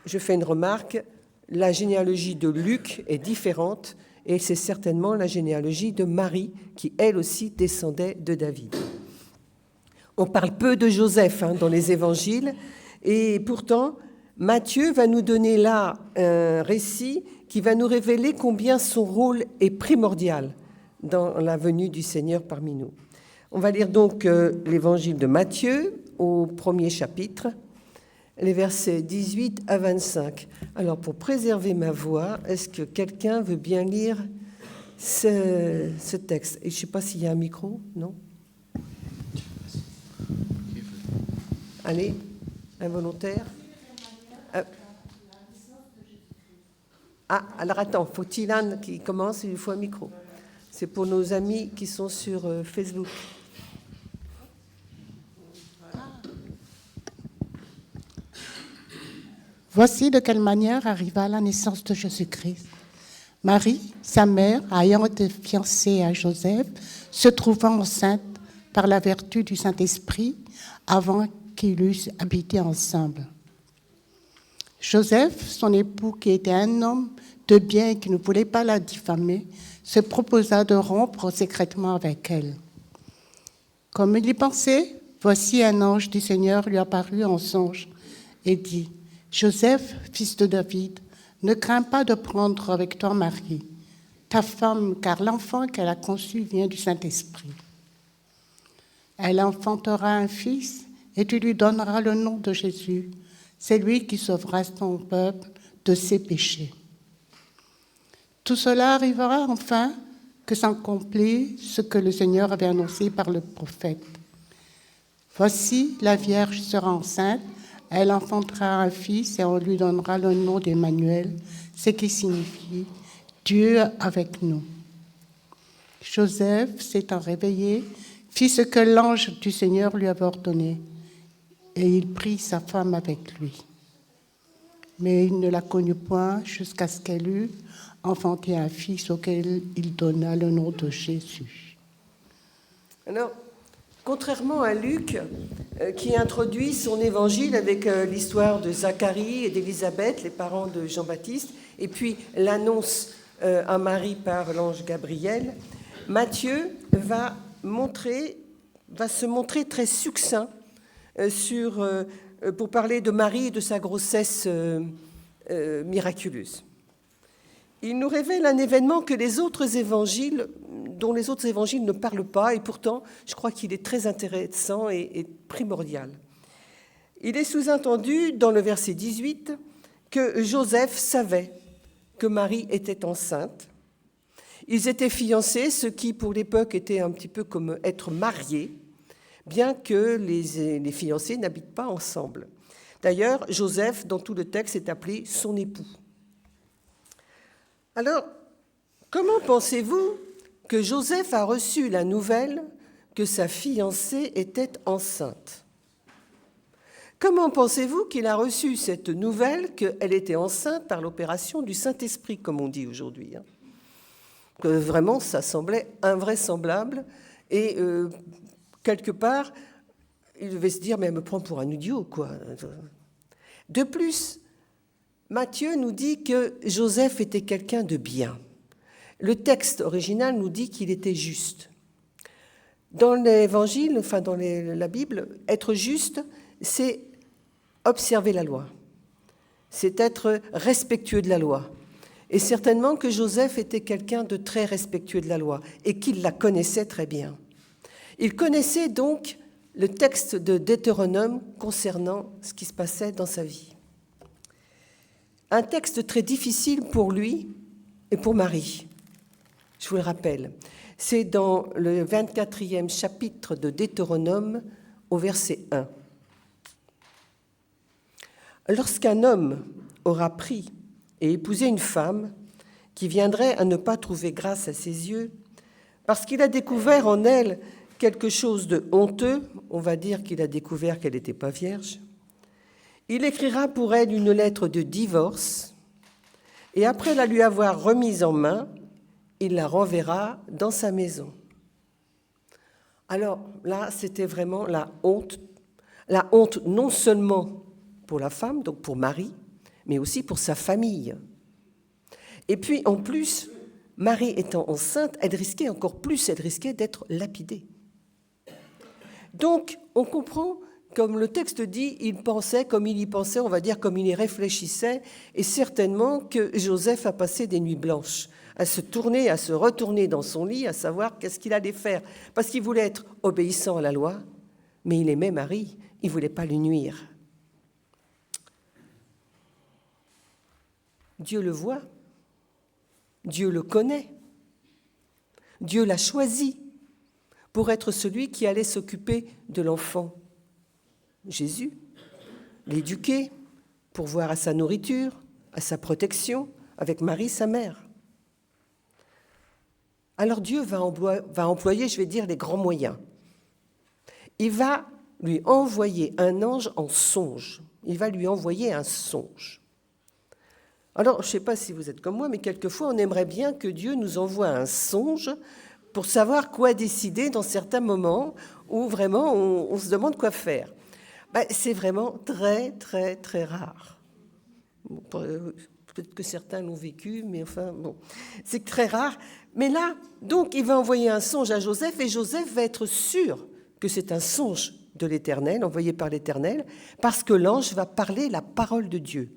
Je fais une remarque, la généalogie de Luc est différente et c'est certainement la généalogie de Marie qui, elle aussi, descendait de David. On parle peu de Joseph dans les évangiles et pourtant, Matthieu va nous donner là un récit qui va nous révéler combien son rôle est primordial dans la venue du Seigneur parmi nous. On va lire donc l'évangile de Matthieu au premier chapitre, les versets 18 à 25. Alors, pour préserver ma voix, est-ce que quelqu'un veut bien lire ce texte? Et je ne sais pas s'il y a un micro, non? Allez, un volontaire. Alors attends, faut-il Anne qui commence, il lui faut un micro. C'est pour nos amis qui sont sur Facebook. Voici de quelle manière arriva la naissance de Jésus-Christ. Marie, sa mère, ayant été fiancée à Joseph, se trouvant enceinte par la vertu du Saint-Esprit avant qu'ils eussent habité ensemble. Joseph, son époux, qui était un homme de bien et qui ne voulait pas la diffamer, se proposa de rompre secrètement avec elle. Comme il y pensait, voici un ange du Seigneur lui apparut en songe et dit : Joseph, fils de David, ne crains pas de prendre avec toi Marie, ta femme, car l'enfant qu'elle a conçu vient du Saint-Esprit. Elle enfantera un fils et tu lui donneras le nom de Jésus. C'est lui qui sauvera son peuple de ses péchés. Tout cela arrivera enfin que s'accomplit ce que le Seigneur avait annoncé par le prophète. Voici, la Vierge sera enceinte, elle enfantera un fils et on lui donnera le nom d'Emmanuel, ce qui signifie Dieu avec nous. Joseph, s'étant réveillé, fit ce que l'ange du Seigneur lui avait ordonné, et il prit sa femme avec lui. Mais il ne la connut point jusqu'à ce qu'elle eût enfanté un fils auquel il donna le nom de Jésus. Alors, contrairement à Luc, qui introduit son évangile avec l'histoire de Zacharie et d'Élisabeth, les parents de Jean-Baptiste, et puis l'annonce à Marie par l'ange Gabriel, Matthieu va se montrer très succinct pour parler de Marie et de sa grossesse miraculeuse. Il nous révèle un événement dont les autres évangiles ne parlent pas, et pourtant, je crois qu'il est très intéressant et primordial. Il est sous-entendu dans le verset 18 que Joseph savait que Marie était enceinte. Ils étaient fiancés, ce qui pour l'époque était un petit peu comme être mariés, bien que les fiancés n'habitent pas ensemble. D'ailleurs, Joseph, dans tout le texte, est appelé son époux. Alors, comment pensez-vous que Joseph a reçu la nouvelle que sa fiancée était enceinte? Comment pensez-vous qu'il a reçu cette nouvelle qu'elle était enceinte par l'opération du Saint-Esprit, comme on dit aujourd'hui, Que vraiment, ça semblait invraisemblable et quelque part, il devait se dire, mais elle me prend pour un idiot, quoi. De plus, Matthieu nous dit que Joseph était quelqu'un de bien. Le texte original nous dit qu'il était juste. Dans l'Évangile, dans la Bible, être juste, c'est observer la loi. C'est être respectueux de la loi. Et certainement que Joseph était quelqu'un de très respectueux de la loi et qu'il la connaissait très bien. Il connaissait donc le texte de Deutéronome concernant ce qui se passait dans sa vie. Un texte très difficile pour lui et pour Marie. Je vous le rappelle. C'est dans le 24e chapitre de Deutéronome au verset 1. Lorsqu'un homme aura pris et épousé une femme qui viendrait à ne pas trouver grâce à ses yeux, parce qu'il a découvert en elle quelque chose de honteux, on va dire qu'il a découvert qu'elle n'était pas vierge, il écrira pour elle une lettre de divorce, et après la lui avoir remise en main, il la renverra dans sa maison. Alors là, c'était vraiment la honte La honte non seulement pour la femme, donc pour Marie, mais aussi pour sa famille. Et puis, en plus, Marie étant enceinte, elle risquait d'être lapidée. Donc, on comprend, comme le texte dit, il pensait, comme il y pensait, on va dire comme il y réfléchissait, et certainement que Joseph a passé des nuits blanches, à se tourner, à se retourner dans son lit, à savoir qu'est-ce qu'il allait faire. Parce qu'il voulait être obéissant à la loi, mais il aimait Marie, il ne voulait pas lui nuire. Dieu le voit, Dieu le connaît, Dieu l'a choisi pour être celui qui allait s'occuper de l'enfant Jésus, l'éduquer, pourvoir à sa nourriture, à sa protection, avec Marie, sa mère. Alors Dieu va employer, je vais dire, les grands moyens. Il va lui envoyer un ange en songe. Il va lui envoyer un songe. Alors, je ne sais pas si vous êtes comme moi, mais quelquefois, on aimerait bien que Dieu nous envoie un songe pour savoir quoi décider dans certains moments où vraiment on se demande quoi faire. C'est vraiment très, très, très rare. Bon, peut-être que certains l'ont vécu, mais enfin, bon, c'est très rare. Mais là, donc, il va envoyer un songe à Joseph, et Joseph va être sûr que c'est un songe de l'Éternel, envoyé par l'Éternel, parce que l'ange va parler la parole de Dieu.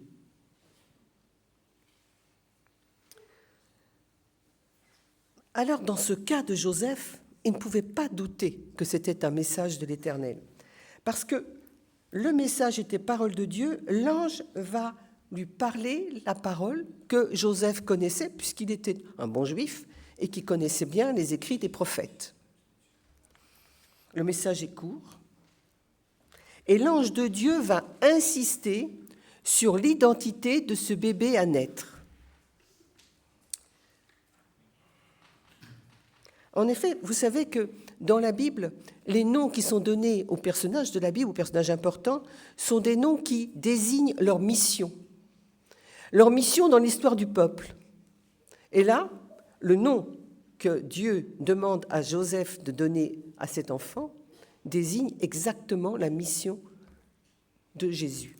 Alors, dans ce cas de Joseph, il ne pouvait pas douter que c'était un message de l'Éternel. Parce que le message était parole de Dieu, l'ange va lui parler la parole que Joseph connaissait, puisqu'il était un bon juif et qui connaissait bien les écrits des prophètes. Le message est court. Et l'ange de Dieu va insister sur l'identité de ce bébé à naître. En effet, vous savez que dans la Bible, les noms qui sont donnés aux personnages de la Bible, aux personnages importants, sont des noms qui désignent leur mission dans l'histoire du peuple. Et là, le nom que Dieu demande à Joseph de donner à cet enfant désigne exactement la mission de Jésus.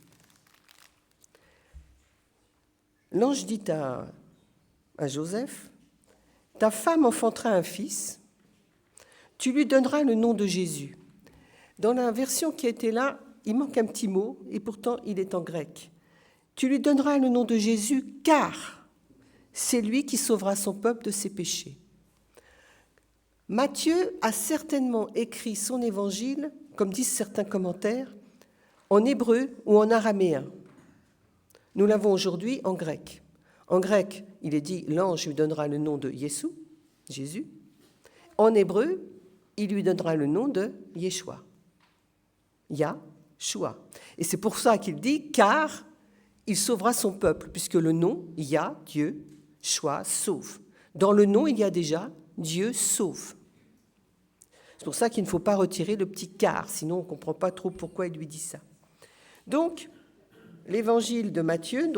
L'ange dit à Joseph, « Ta femme enfantera un fils, tu lui donneras le nom de Jésus. » Dans la version qui était là, il manque un petit mot, et pourtant il est en grec. « Tu lui donneras le nom de Jésus, car c'est lui qui sauvera son peuple de ses péchés. » Matthieu a certainement écrit son évangile, comme disent certains commentaires, en hébreu ou en araméen. Nous l'avons aujourd'hui en grec. En grec, il est dit « l'ange lui donnera le nom de Yeshua, Jésus ». En hébreu, il lui donnera le nom de Yeshua, Yahshua. Et c'est pour ça qu'il dit « car il sauvera son peuple », puisque le nom, Yah, Dieu, Shua, sauve. Dans le nom, il y a déjà Dieu sauve. C'est pour ça qu'il ne faut pas retirer le petit « car », sinon on ne comprend pas trop pourquoi il lui dit ça. Donc, l'évangile de Matthieu,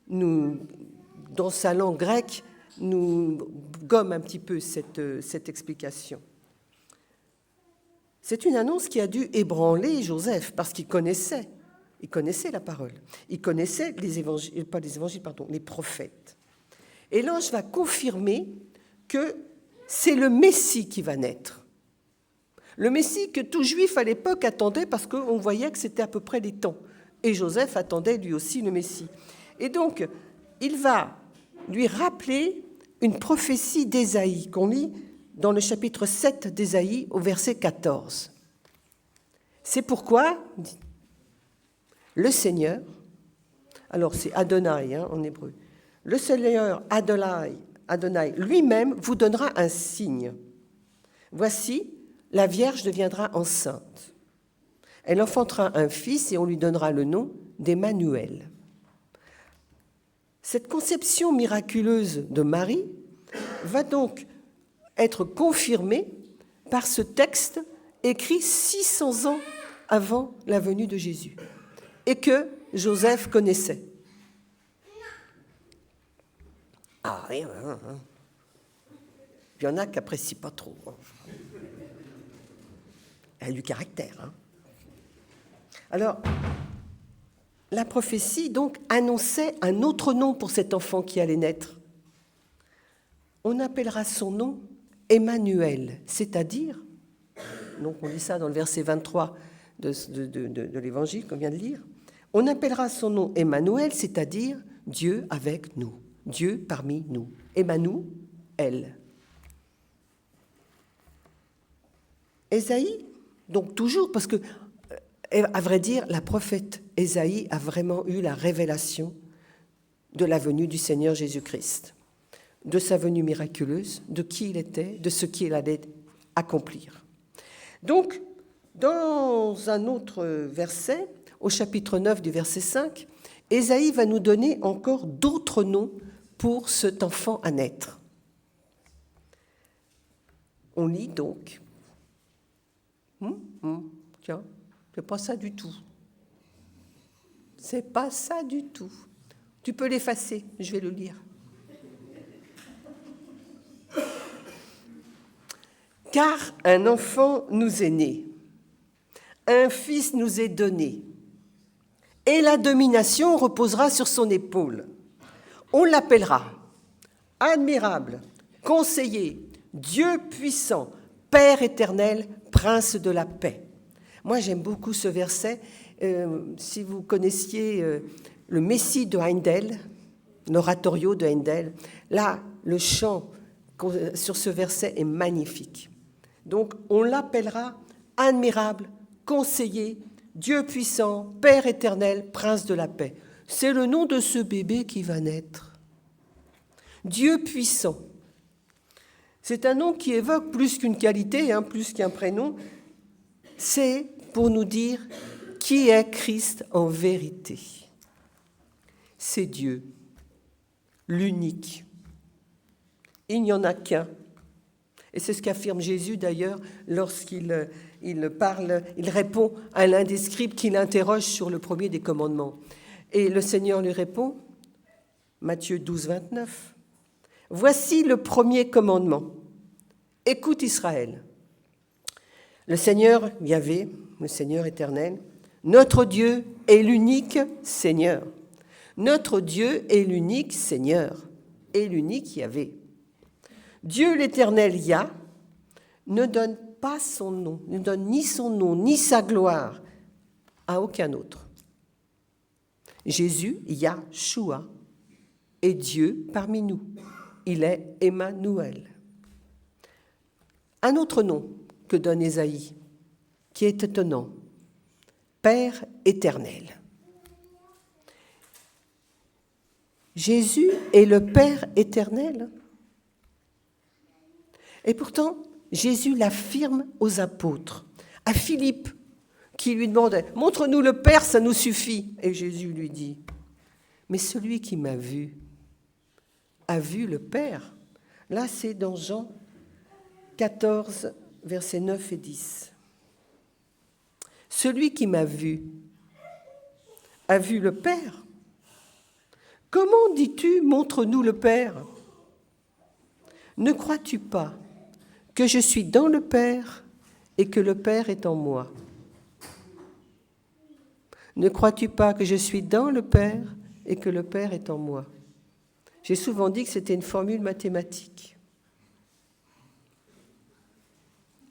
dans sa langue grecque, nous gomme un petit peu cette explication. C'est une annonce qui a dû ébranler Joseph, parce qu'il connaissait la parole. Il connaissait les prophètes. Et l'ange va confirmer que c'est le Messie qui va naître. Le Messie que tout juif à l'époque attendait, parce qu'on voyait que c'était à peu près les temps. Et Joseph attendait lui aussi le Messie. Et donc, il va lui rappeler une prophétie d'Ésaïe qu'on lit dans le chapitre 7 d'Ésaïe au verset 14. C'est pourquoi le Seigneur, alors c'est Adonai en hébreu, le Seigneur Adonai lui-même vous donnera un signe. Voici, la Vierge deviendra enceinte. Elle enfantera un fils et on lui donnera le nom d'Emmanuel. Cette conception miraculeuse de Marie va donc être confirmée par ce texte écrit 600 ans avant la venue de Jésus et que Joseph connaissait. Ah, rien. Il y en a qui n'apprécient pas trop. Elle a du caractère. Alors, la prophétie, donc, annonçait un autre nom pour cet enfant qui allait naître. On appellera son nom Emmanuel, c'est-à-dire, donc on lit ça dans le verset 23 de l'Évangile qu'on vient de lire, on appellera son nom Emmanuel, c'est-à-dire Dieu avec nous, Dieu parmi nous. Emmanuel. Ésaïe, donc toujours, parce que, à vrai dire, la prophète Ésaïe a vraiment eu la révélation de la venue du Seigneur Jésus-Christ, de sa venue miraculeuse, de qui il était, de ce qu'il allait accomplir. Donc, dans un autre verset, au chapitre 9 du verset 5, Ésaïe va nous donner encore d'autres noms pour cet enfant à naître. On lit donc, tiens, c'est pas ça du tout. C'est pas ça du tout. Tu peux l'effacer, je vais le lire. Car un enfant nous est né, un fils nous est donné, et la domination reposera sur son épaule. On l'appellera admirable, conseiller, Dieu puissant, Père éternel, prince de la paix. Moi, j'aime beaucoup ce verset. Si vous connaissiez le Messie de Handel, l'oratorio de Handel, là, le chant sur ce verset est magnifique. Donc, on l'appellera admirable, conseiller, Dieu puissant, Père éternel, prince de la paix. C'est le nom de ce bébé qui va naître. Dieu puissant. C'est un nom qui évoque plus qu'une qualité, plus qu'un prénom. C'est pour nous dire qui est Christ en vérité. C'est Dieu, l'unique. Il n'y en a qu'un. Et c'est ce qu'affirme Jésus d'ailleurs lorsqu'il parle, il répond à l'un des scribes qui l'interroge sur le premier des commandements. Et le Seigneur lui répond, Matthieu 12, 29, « Voici le premier commandement. Écoute Israël. Le Seigneur Yahvé, le Seigneur éternel, notre Dieu est l'unique Seigneur. Notre Dieu est l'unique Seigneur et l'unique Yahvé. Dieu l'Éternel Yah ne donne pas son nom, ne donne ni son nom, ni sa gloire à aucun autre. Jésus, Yahshua, est Dieu parmi nous. Il est Emmanuel. Un autre nom que donne Ésaïe, qui est étonnant, Père éternel. Jésus est le Père éternel. Et pourtant, Jésus l'affirme aux apôtres, à Philippe, qui lui demandait « Montre-nous le Père, ça nous suffit ». Et Jésus lui dit « Mais celui qui m'a vu a vu le Père ». Là, c'est dans Jean 14, versets 9 et 10. « Celui qui m'a vu a vu le Père. Comment dis-tu « Montre-nous le Père » ? Ne crois-tu pas que je suis dans le Père et que le Père est en moi? Ne crois-tu pas que je suis dans le Père et que le Père est en moi? J'ai souvent dit que c'était une formule mathématique.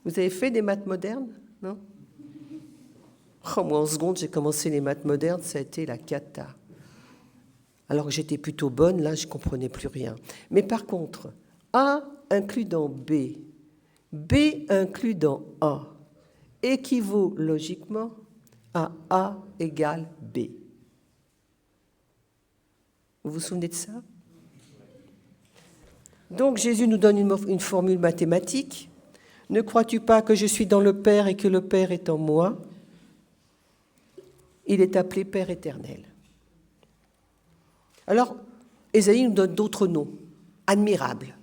Vous avez fait des maths modernes, non? Moi, en seconde, j'ai commencé les maths modernes, ça a été la cata. Alors que j'étais plutôt bonne, là, je ne comprenais plus rien. Mais par contre, A inclus dans B, B inclus dans A, équivaut logiquement à A égale B. Vous vous souvenez de ça? Donc Jésus nous donne une formule mathématique. Ne crois-tu pas que je suis dans le Père et que le Père est en moi? Il est appelé Père éternel. Alors, Ésaïe nous donne d'autres noms. Admirable.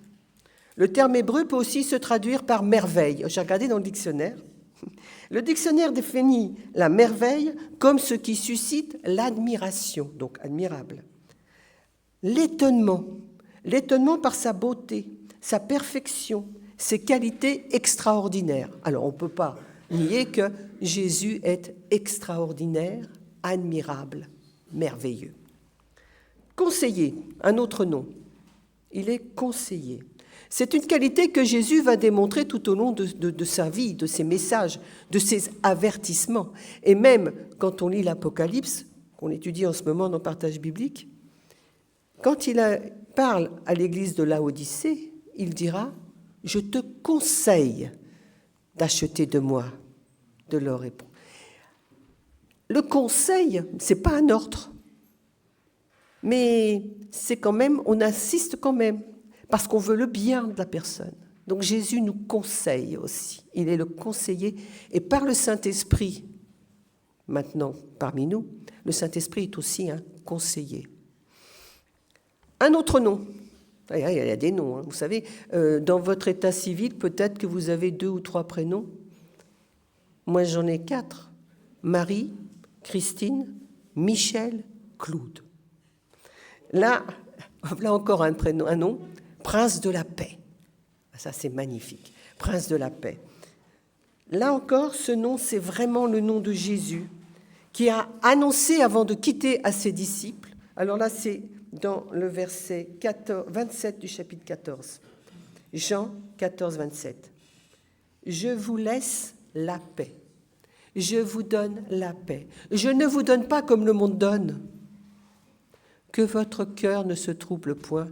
Le terme hébreu peut aussi se traduire par merveille. J'ai regardé dans le dictionnaire. Le dictionnaire définit la merveille comme ce qui suscite l'admiration, donc admirable. L'étonnement par sa beauté, sa perfection, ses qualités extraordinaires. Alors, on ne peut pas nier que Jésus est extraordinaire, admirable, merveilleux. Conseiller, un autre nom. Il est conseiller. C'est une qualité que Jésus va démontrer tout au long de sa vie, de ses messages, de ses avertissements. Et même quand on lit l'Apocalypse, qu'on étudie en ce moment dans le partage biblique, quand il parle à l'église de Laodicée, il dira « Je te conseille d'acheter de moi de l'or et pour. » Le conseil, ce n'est pas un ordre, mais c'est quand même, on insiste quand même, parce qu'on veut le bien de la personne. Donc Jésus nous conseille aussi. Il est le conseiller. Et par le Saint-Esprit, maintenant parmi nous, le Saint-Esprit est aussi un conseiller. Un autre nom. Il y a des noms, hein. Vous savez, dans votre état civil, peut-être que vous avez 2 ou 3 prénoms. Moi, j'en ai 4. Marie, Christine, Michel, Claude. Là encore un prénom, un nom. Prince de la paix. Ça, c'est magnifique. Prince de la paix. Là encore, ce nom, c'est vraiment le nom de Jésus, qui a annoncé avant de quitter à ses disciples. Alors là, c'est dans le verset 27 du chapitre 14. Jean 14, 27. Je vous laisse la paix. Je vous donne la paix. Je ne vous donne pas comme le monde donne. Que votre cœur ne se trouble point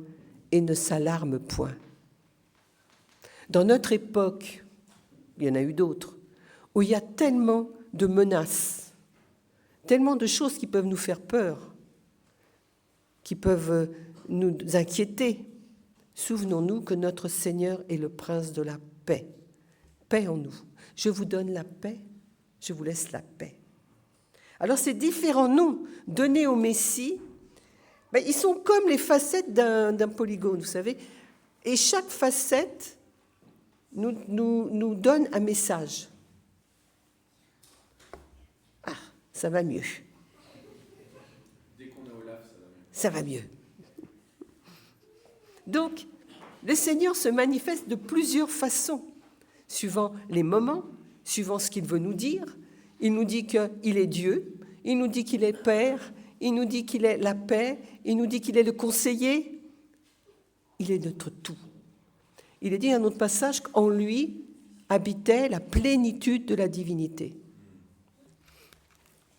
et ne s'alarme point. Dans notre époque, il y en a eu d'autres, où il y a tellement de menaces, tellement de choses qui peuvent nous faire peur, qui peuvent nous inquiéter. Souvenons-nous que notre Seigneur est le prince de la paix. Paix en nous. Je vous donne la paix, je vous laisse la paix. Alors ces différents noms donnés au Messie, ils sont comme les facettes d'un polygone, vous savez. Et chaque facette nous donne un message. Ah, ça va mieux. Dès qu'on est au lave, ça va mieux. Donc, le Seigneur se manifeste de plusieurs façons, suivant les moments, suivant ce qu'il veut nous dire. Il nous dit qu'il est Dieu, il nous dit qu'il est Père, il nous dit qu'il est la paix, il nous dit qu'il est le conseiller. Il est notre tout. Il est dit dans un autre passage qu'en lui habitait la plénitude de la divinité.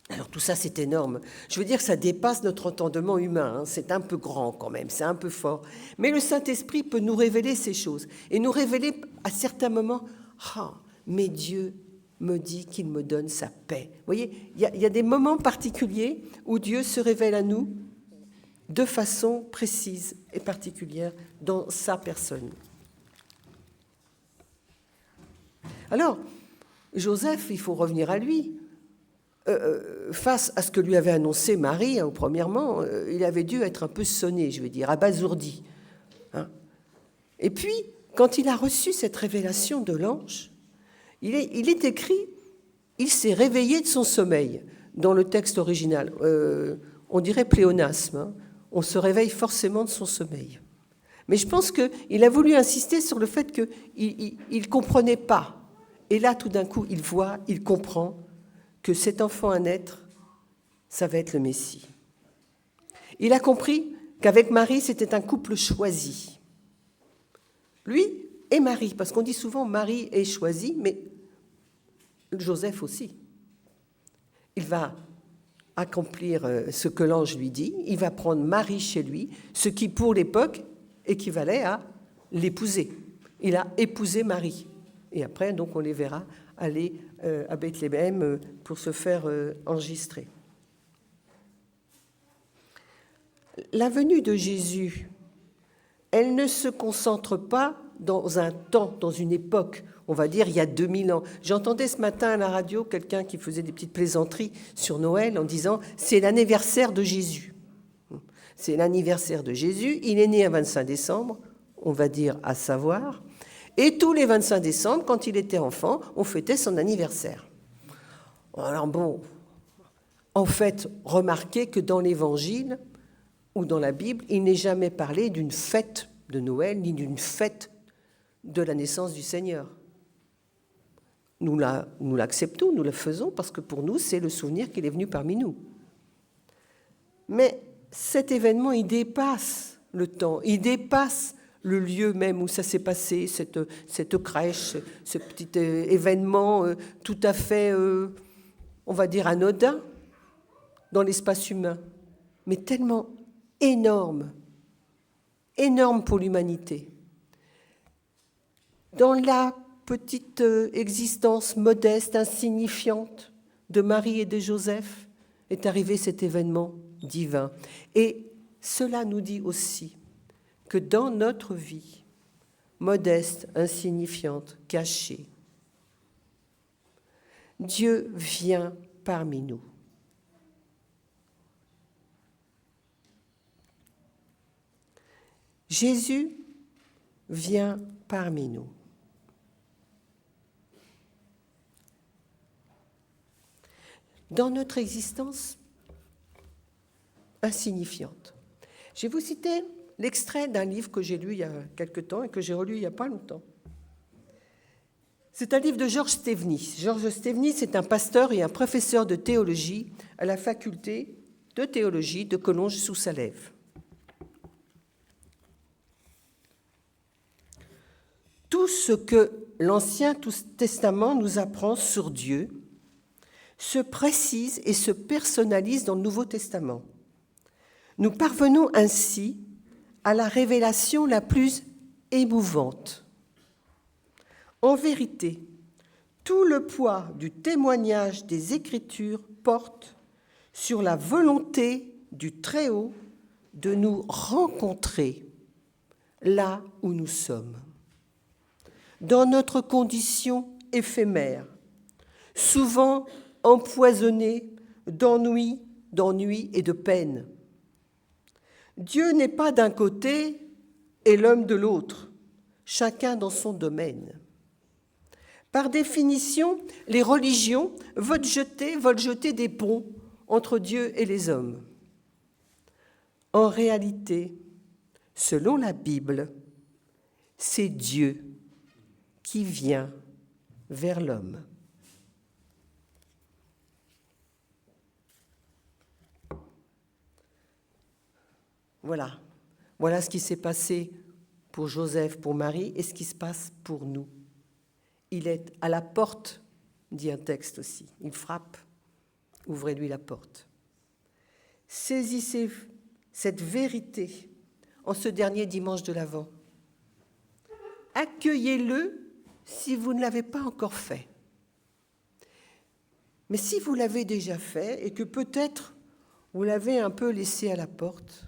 Alors tout ça, c'est énorme. Je veux dire que ça dépasse notre entendement humain. Hein. C'est un peu grand quand même, c'est un peu fort. Mais le Saint-Esprit peut nous révéler ces choses et nous révéler à certains moments « Ah, mais Dieu me dit qu'il me donne sa paix. » Vous voyez, il y a des moments particuliers où Dieu se révèle à nous de façon précise et particulière dans sa personne. Alors, Joseph, il faut revenir à lui. Face à ce que lui avait annoncé Marie, hein, premièrement, il avait dû être un peu sonné, je vais dire, abasourdi. Hein. Et puis, quand il a reçu cette révélation de l'ange, il est écrit, il s'est réveillé de son sommeil. Dans le texte original, on dirait pléonasme, hein. On se forcément de son sommeil. Mais je pense qu'il a voulu insister sur le fait qu'il ne comprenait pas. Et là, tout d'un coup, il voit, il comprend que cet enfant à naître, ça va être le Messie. Il a compris qu'avec Marie, c'était un couple choisi. Lui et Marie, parce qu'on dit souvent Marie est choisie, mais Joseph aussi. Il va accomplir ce que l'ange lui dit, il va prendre Marie chez lui, ce qui pour l'époque équivalait à l'épouser. Il a épousé Marie. Et après, donc, on les verra aller à Bethléem pour se faire enregistrer. La venue de Jésus, elle ne se concentre pas dans un temps, dans une époque, on va dire il y a 2000 ans. J'entendais ce matin à la radio quelqu'un qui faisait des petites plaisanteries sur Noël en disant « c'est l'anniversaire de Jésus ». C'est l'anniversaire de Jésus, il est né un 25 décembre, on va dire à savoir, et tous les 25 décembre, quand il était enfant, on fêtait son anniversaire. Alors bon, en fait, remarquez que dans l'Évangile ou dans la Bible, il n'est jamais parlé d'une fête de Noël ni d'une fête de la naissance du Seigneur. nous l'acceptons, nous le faisons, parce que pour nous, c'est le souvenir qu'il est venu parmi nous. Mais cet événement, il dépasse le temps, il dépasse le lieu même où ça s'est passé, cette crèche, ce petit événement tout à fait, on va dire, anodin dans l'espace humain, mais tellement énorme, énorme pour l'humanité. Dans la petite existence modeste, insignifiante de Marie et de Joseph, est arrivé cet événement divin. Et cela nous dit aussi que dans notre vie, modeste, insignifiante, cachée, Dieu vient parmi nous. Jésus vient parmi nous. Dans notre existence insignifiante. Je vais vous citer l'extrait d'un livre que j'ai lu il y a quelque temps et que j'ai relu il n'y a pas longtemps. C'est un livre de George Steveny. George Steveny, c'est un pasteur et un professeur de théologie à la faculté de théologie de Collonges-sous-Salève. Tout ce que l'Ancien Testament nous apprend sur Dieu se précise et se personnalise dans le Nouveau Testament. Nous parvenons ainsi à la révélation la plus émouvante. En vérité, tout le poids du témoignage des Écritures porte sur la volonté du Très-Haut de nous rencontrer là où nous sommes, dans notre condition éphémère, souvent empoisonnée d'ennui et de peine. Dieu n'est pas d'un côté et l'homme de l'autre, chacun dans son domaine. Par définition, les religions veulent jeter des ponts entre Dieu et les hommes. En réalité, selon la Bible, c'est Dieu qui vient vers l'homme. Voilà ce qui s'est passé pour Joseph, pour Marie, et ce qui se passe pour nous. Il est à la porte, dit un texte aussi. Il frappe, ouvrez-lui la porte. Saisissez cette vérité en ce dernier dimanche de l'Avent. Accueillez-le si vous ne l'avez pas encore fait. Mais si vous l'avez déjà fait et que peut-être vous l'avez un peu laissé à la porte,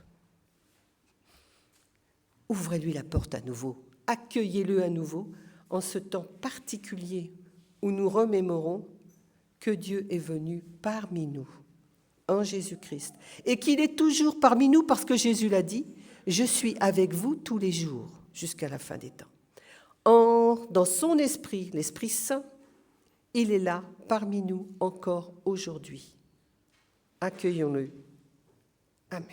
ouvrez-lui la porte à nouveau, accueillez-le à nouveau en ce temps particulier où nous remémorons que Dieu est venu parmi nous en Jésus-Christ et qu'il est toujours parmi nous parce que Jésus l'a dit, « Je suis avec vous tous les jours jusqu'à la fin des temps ». Dans son esprit, l'Esprit Saint, il est là parmi nous encore aujourd'hui. Accueillons-le. Amen.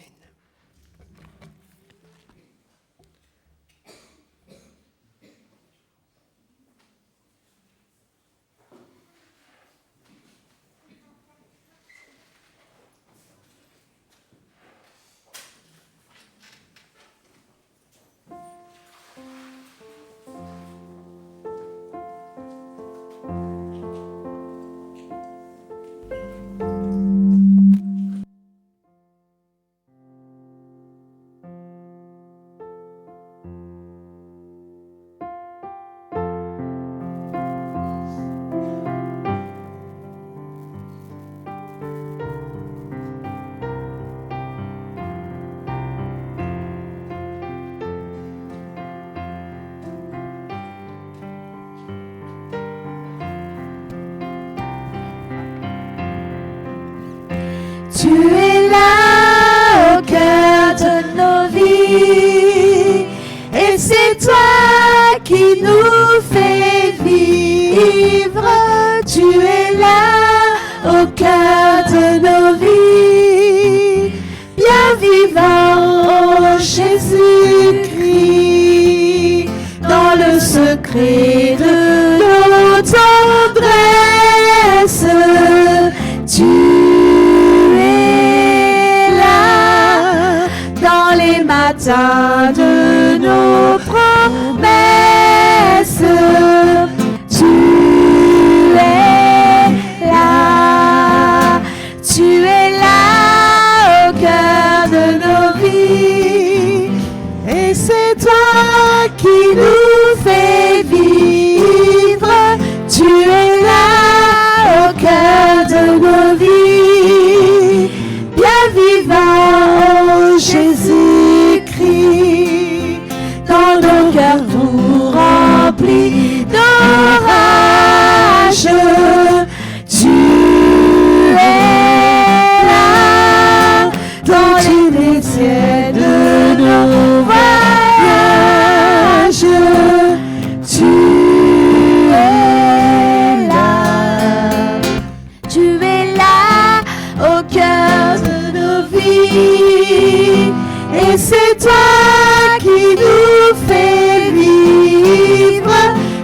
Tu es là au cœur de nos vies et c'est toi qui nous fais vivre. Tu es là au cœur de nos vies, bien vivant Jésus-Christ, dans le secret de nos tendresses. matin de nos promesses. Tu es là, au cœur de nos vies. Et c'est toi qui nous fais vivre. Tu es là au cœur de nos vies. Bien vivant, oh Jésus-Christ, dans nos cœurs tout remplis d'orage. Tu es là dans les cieux de nos voyages. Tu es là au cœur de nos vies. Et c'est toi qui nous fais vivre.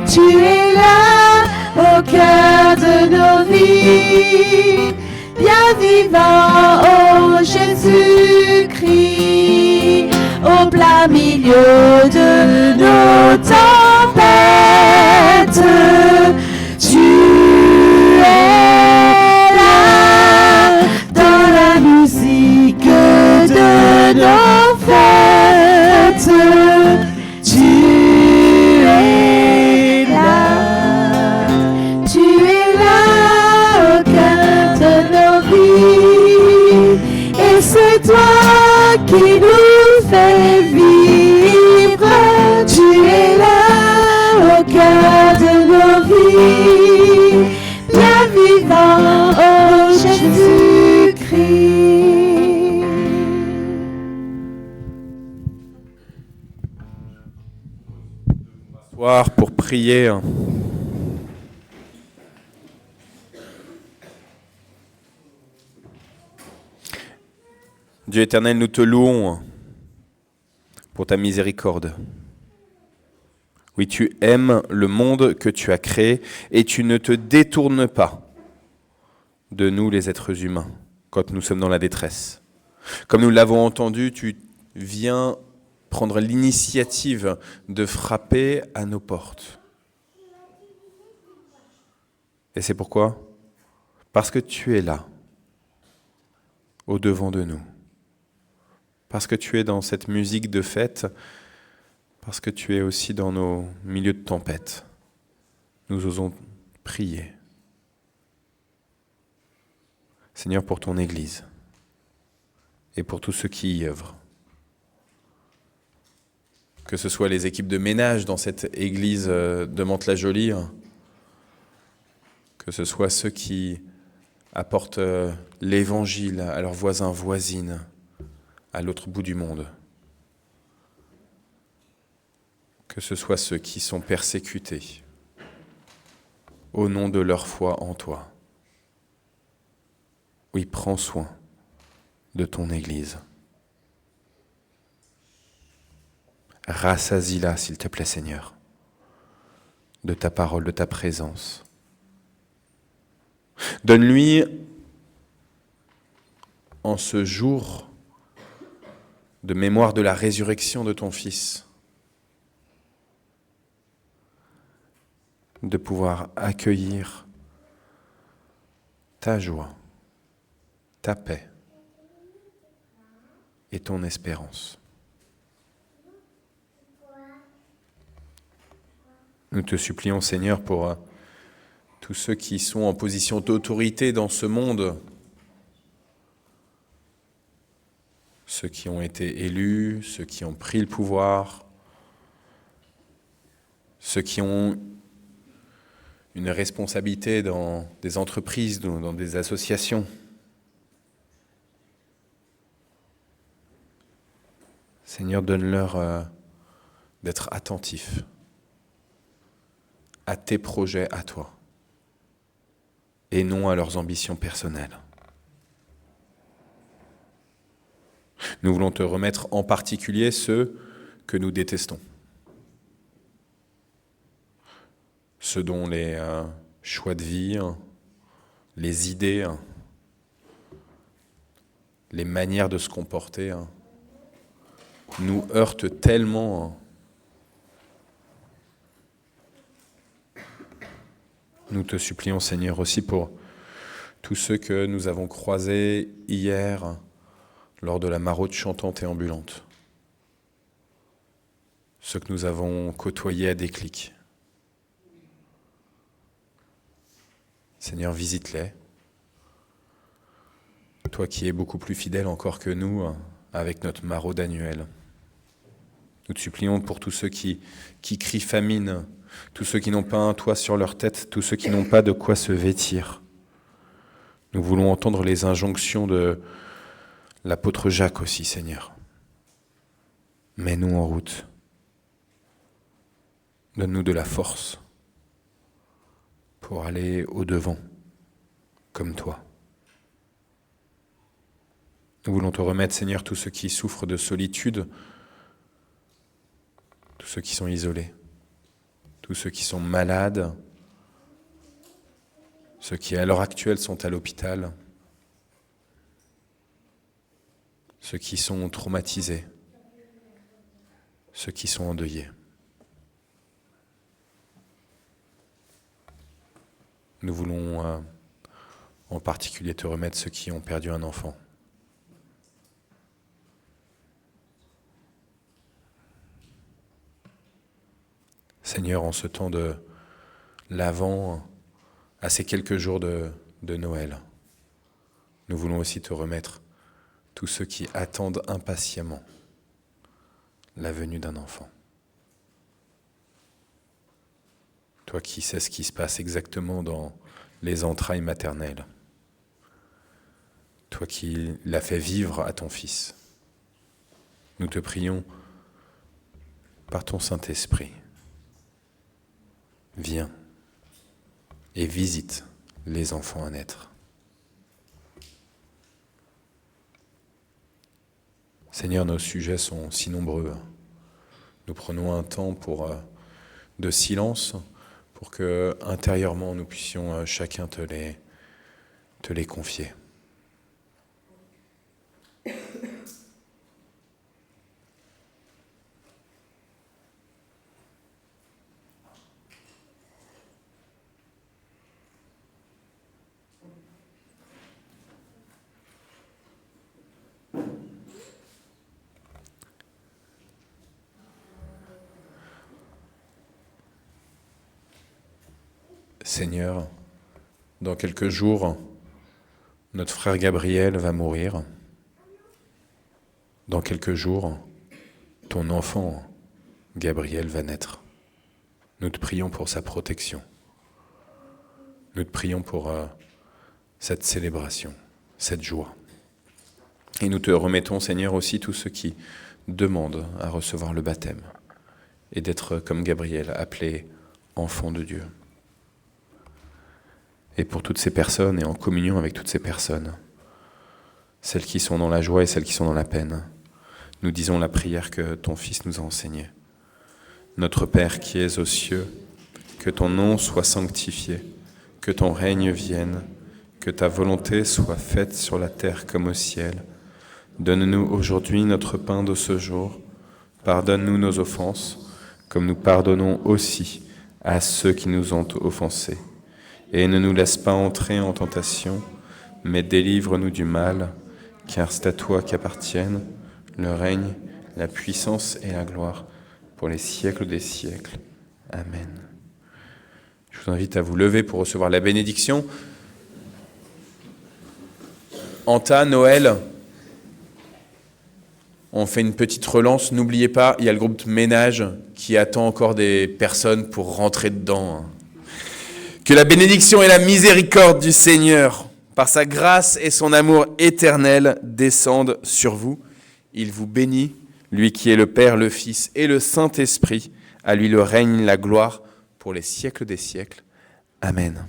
Tu es là au cœur de nos vies. Bien vivant, oh Jésus-Christ, au plein milieu de nos tempêtes. Tu es là dans la musique de nos fêtes. Tu es là au cœur de nos vies. Et c'est toi qui nous fais vivre. Tu es là au cœur de nos vies. Bien vivant, oh Jésus-Christ. Soir pour prier. Dieu éternel, nous te louons pour ta miséricorde. Oui, tu aimes le monde que tu as créé et tu ne te détournes pas de nous les êtres humains quand nous sommes dans la détresse. Comme nous l'avons entendu, tu viens prendre l'initiative de frapper à nos portes. Et c'est pourquoi ? Parce que tu es là, au-devant de nous. Parce que tu es dans cette musique de fête, parce que tu es aussi dans nos milieux de tempête. Nous osons prier. Seigneur, pour ton Église et pour tous ceux qui y œuvrent. Que ce soit les équipes de ménage dans cette église de Mantes-la-Jolie, que ce soit ceux qui apportent l'évangile à leurs voisins, voisines, à l'autre bout du monde. Que ce soit ceux qui sont persécutés au nom de leur foi en toi. Oui, prends soin de ton Église. Rassasie-la, s'il te plaît, Seigneur, de ta parole, de ta présence. Donne-lui, en ce jour de mémoire de la résurrection de ton Fils, de pouvoir accueillir ta joie, ta paix et ton espérance. Nous te supplions, Seigneur, pour tous ceux qui sont en position d'autorité dans ce monde, ceux qui ont été élus, ceux qui ont pris le pouvoir, ceux qui ont une responsabilité dans des entreprises, dans des associations. Seigneur, donne-leur d'être attentifs à tes projets, à toi, et non à leurs ambitions personnelles. Nous voulons te remettre en particulier ceux que nous détestons, ceux dont les choix de vie, les idées, les manières de se comporter nous heurtent tellement. Nous te supplions, Seigneur, aussi pour tous ceux que nous avons croisés hier lors de la maraude chantante et ambulante. Ceux que nous avons côtoyés à Déclic. Seigneur, visite-les. Toi qui es beaucoup plus fidèle encore que nous avec notre maraude annuelle. Nous te supplions pour tous ceux qui crient famine, tous ceux qui n'ont pas un toit sur leur tête, tous ceux qui n'ont pas de quoi se vêtir. Nous voulons entendre les injonctions de l'apôtre Jacques aussi, Seigneur. Mets-nous en route. Donne-nous de la force pour aller au-devant, comme toi. Nous voulons te remettre, Seigneur, tous ceux qui souffrent de solitude, tous ceux qui sont isolés, tous ceux qui sont malades, ceux qui à l'heure actuelle sont à l'hôpital, ceux qui sont traumatisés, ceux qui sont endeuillés. Nous voulons en particulier te remettre ceux qui ont perdu un enfant. Seigneur, en ce temps de l'Avent, à ces quelques jours de Noël, nous voulons aussi te remettre tous ceux qui attendent impatiemment la venue d'un enfant. Toi qui sais ce qui se passe exactement dans les entrailles maternelles. Toi qui l'as fait vivre à ton Fils. Nous te prions par ton Saint-Esprit. Viens et visite les enfants à naître. Seigneur, nos sujets sont si nombreux. Nous prenons un temps de silence pour que intérieurement nous puissions chacun te les confier. Seigneur, dans quelques jours, notre frère Gabriel va mourir. Dans quelques jours, ton enfant Gabriel va naître. Nous te prions pour sa protection. Nous te prions pour cette célébration, cette joie. Et nous te remettons, Seigneur, aussi tous ceux qui demandent à recevoir le baptême et d'être comme Gabriel, appelé enfant de Dieu. Et pour toutes ces personnes et en communion avec toutes ces personnes, celles qui sont dans la joie et celles qui sont dans la peine, nous disons la prière que ton Fils nous a enseignée. Notre Père qui es aux cieux, que ton nom soit sanctifié, que ton règne vienne, que ta volonté soit faite sur la terre comme au ciel. Donne-nous aujourd'hui notre pain de ce jour. Pardonne-nous nos offenses, comme nous pardonnons aussi à ceux qui nous ont offensés. Et ne nous laisse pas entrer en tentation, mais délivre-nous du mal, car c'est à toi qu'appartiennent le règne, la puissance et la gloire pour les siècles des siècles. Amen. Je vous invite à vous lever pour recevoir la bénédiction. Anta, Noël, on fait une petite relance. N'oubliez pas, il y a le groupe de ménage qui attend encore des personnes pour rentrer dedans. Que la bénédiction et la miséricorde du Seigneur, par sa grâce et son amour éternel, descendent sur vous. Il vous bénit, lui qui est le Père, le Fils et le Saint-Esprit. À lui le règne, la gloire pour les siècles des siècles. Amen.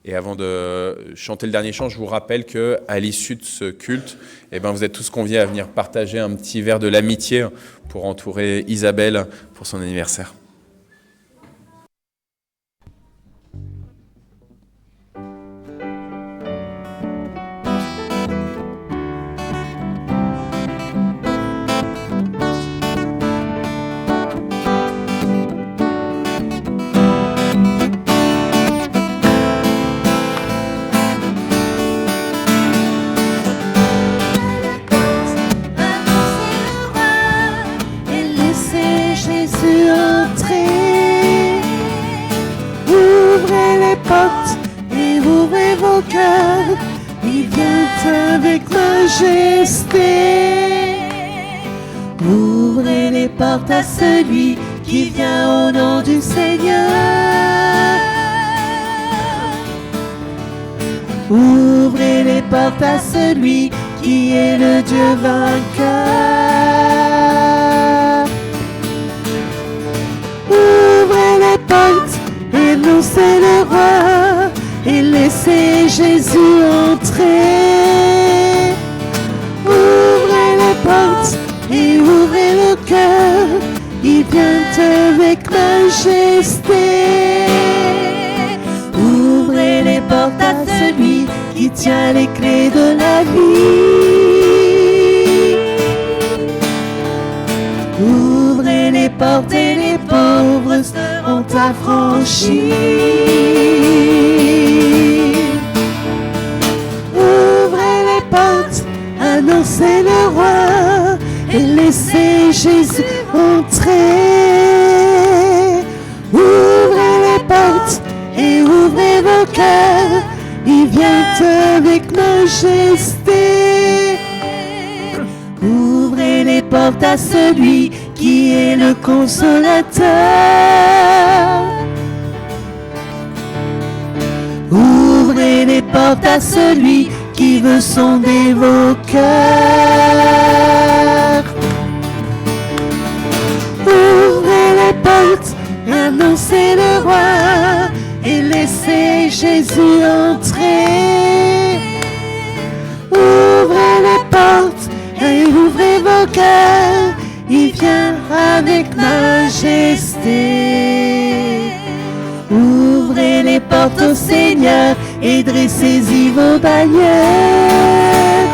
Et avant de chanter le dernier chant, je vous rappelle qu'à l'issue de ce culte, vous êtes tous conviés à venir partager un petit verre de l'amitié pour entourer Isabelle pour son anniversaire. portes à celui qui vient au nom du Seigneur. Ouvrez les portes à celui qui est le Dieu vainqueur. Ouvrez les portes, annoncez le roi et laissez Jésus entrer. Ouvrez les portes et ouvrez le cœur, il vient avec majesté. Ouvrez les portes à celui qui tient les clés de la vie. Ouvrez les portes et les pauvres seront affranchis. Ouvrez les portes, annoncez le roi et laissez Jésus entrer. Ouvrez les portes et ouvrez vos cœurs, il vient avec majesté. Ouvrez les portes à celui qui est le consolateur. Ouvrez les portes à celui qui veut sonder vos cœurs. Ouvrez les portes, annoncez le roi et laissez Jésus entrer. Ouvrez les portes et ouvrez vos cœurs, il vient avec majesté. Ouvrez les portes au Seigneur et dressez-y vos bannières.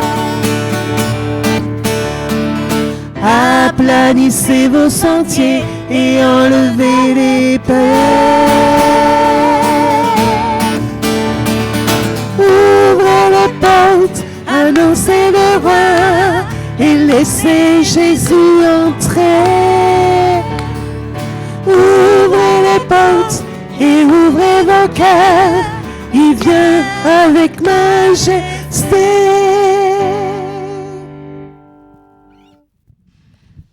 Aplanissez vos sentiers et enlevez les peurs. Ouvrez les portes, annoncez le roi et laissez Jésus entrer. Ouvrez les portes et ouvrez vos cœurs, il vient avec majesté.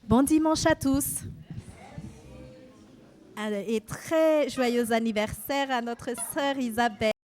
Bon dimanche à tous. Et très joyeux anniversaire à notre sœur Isabelle.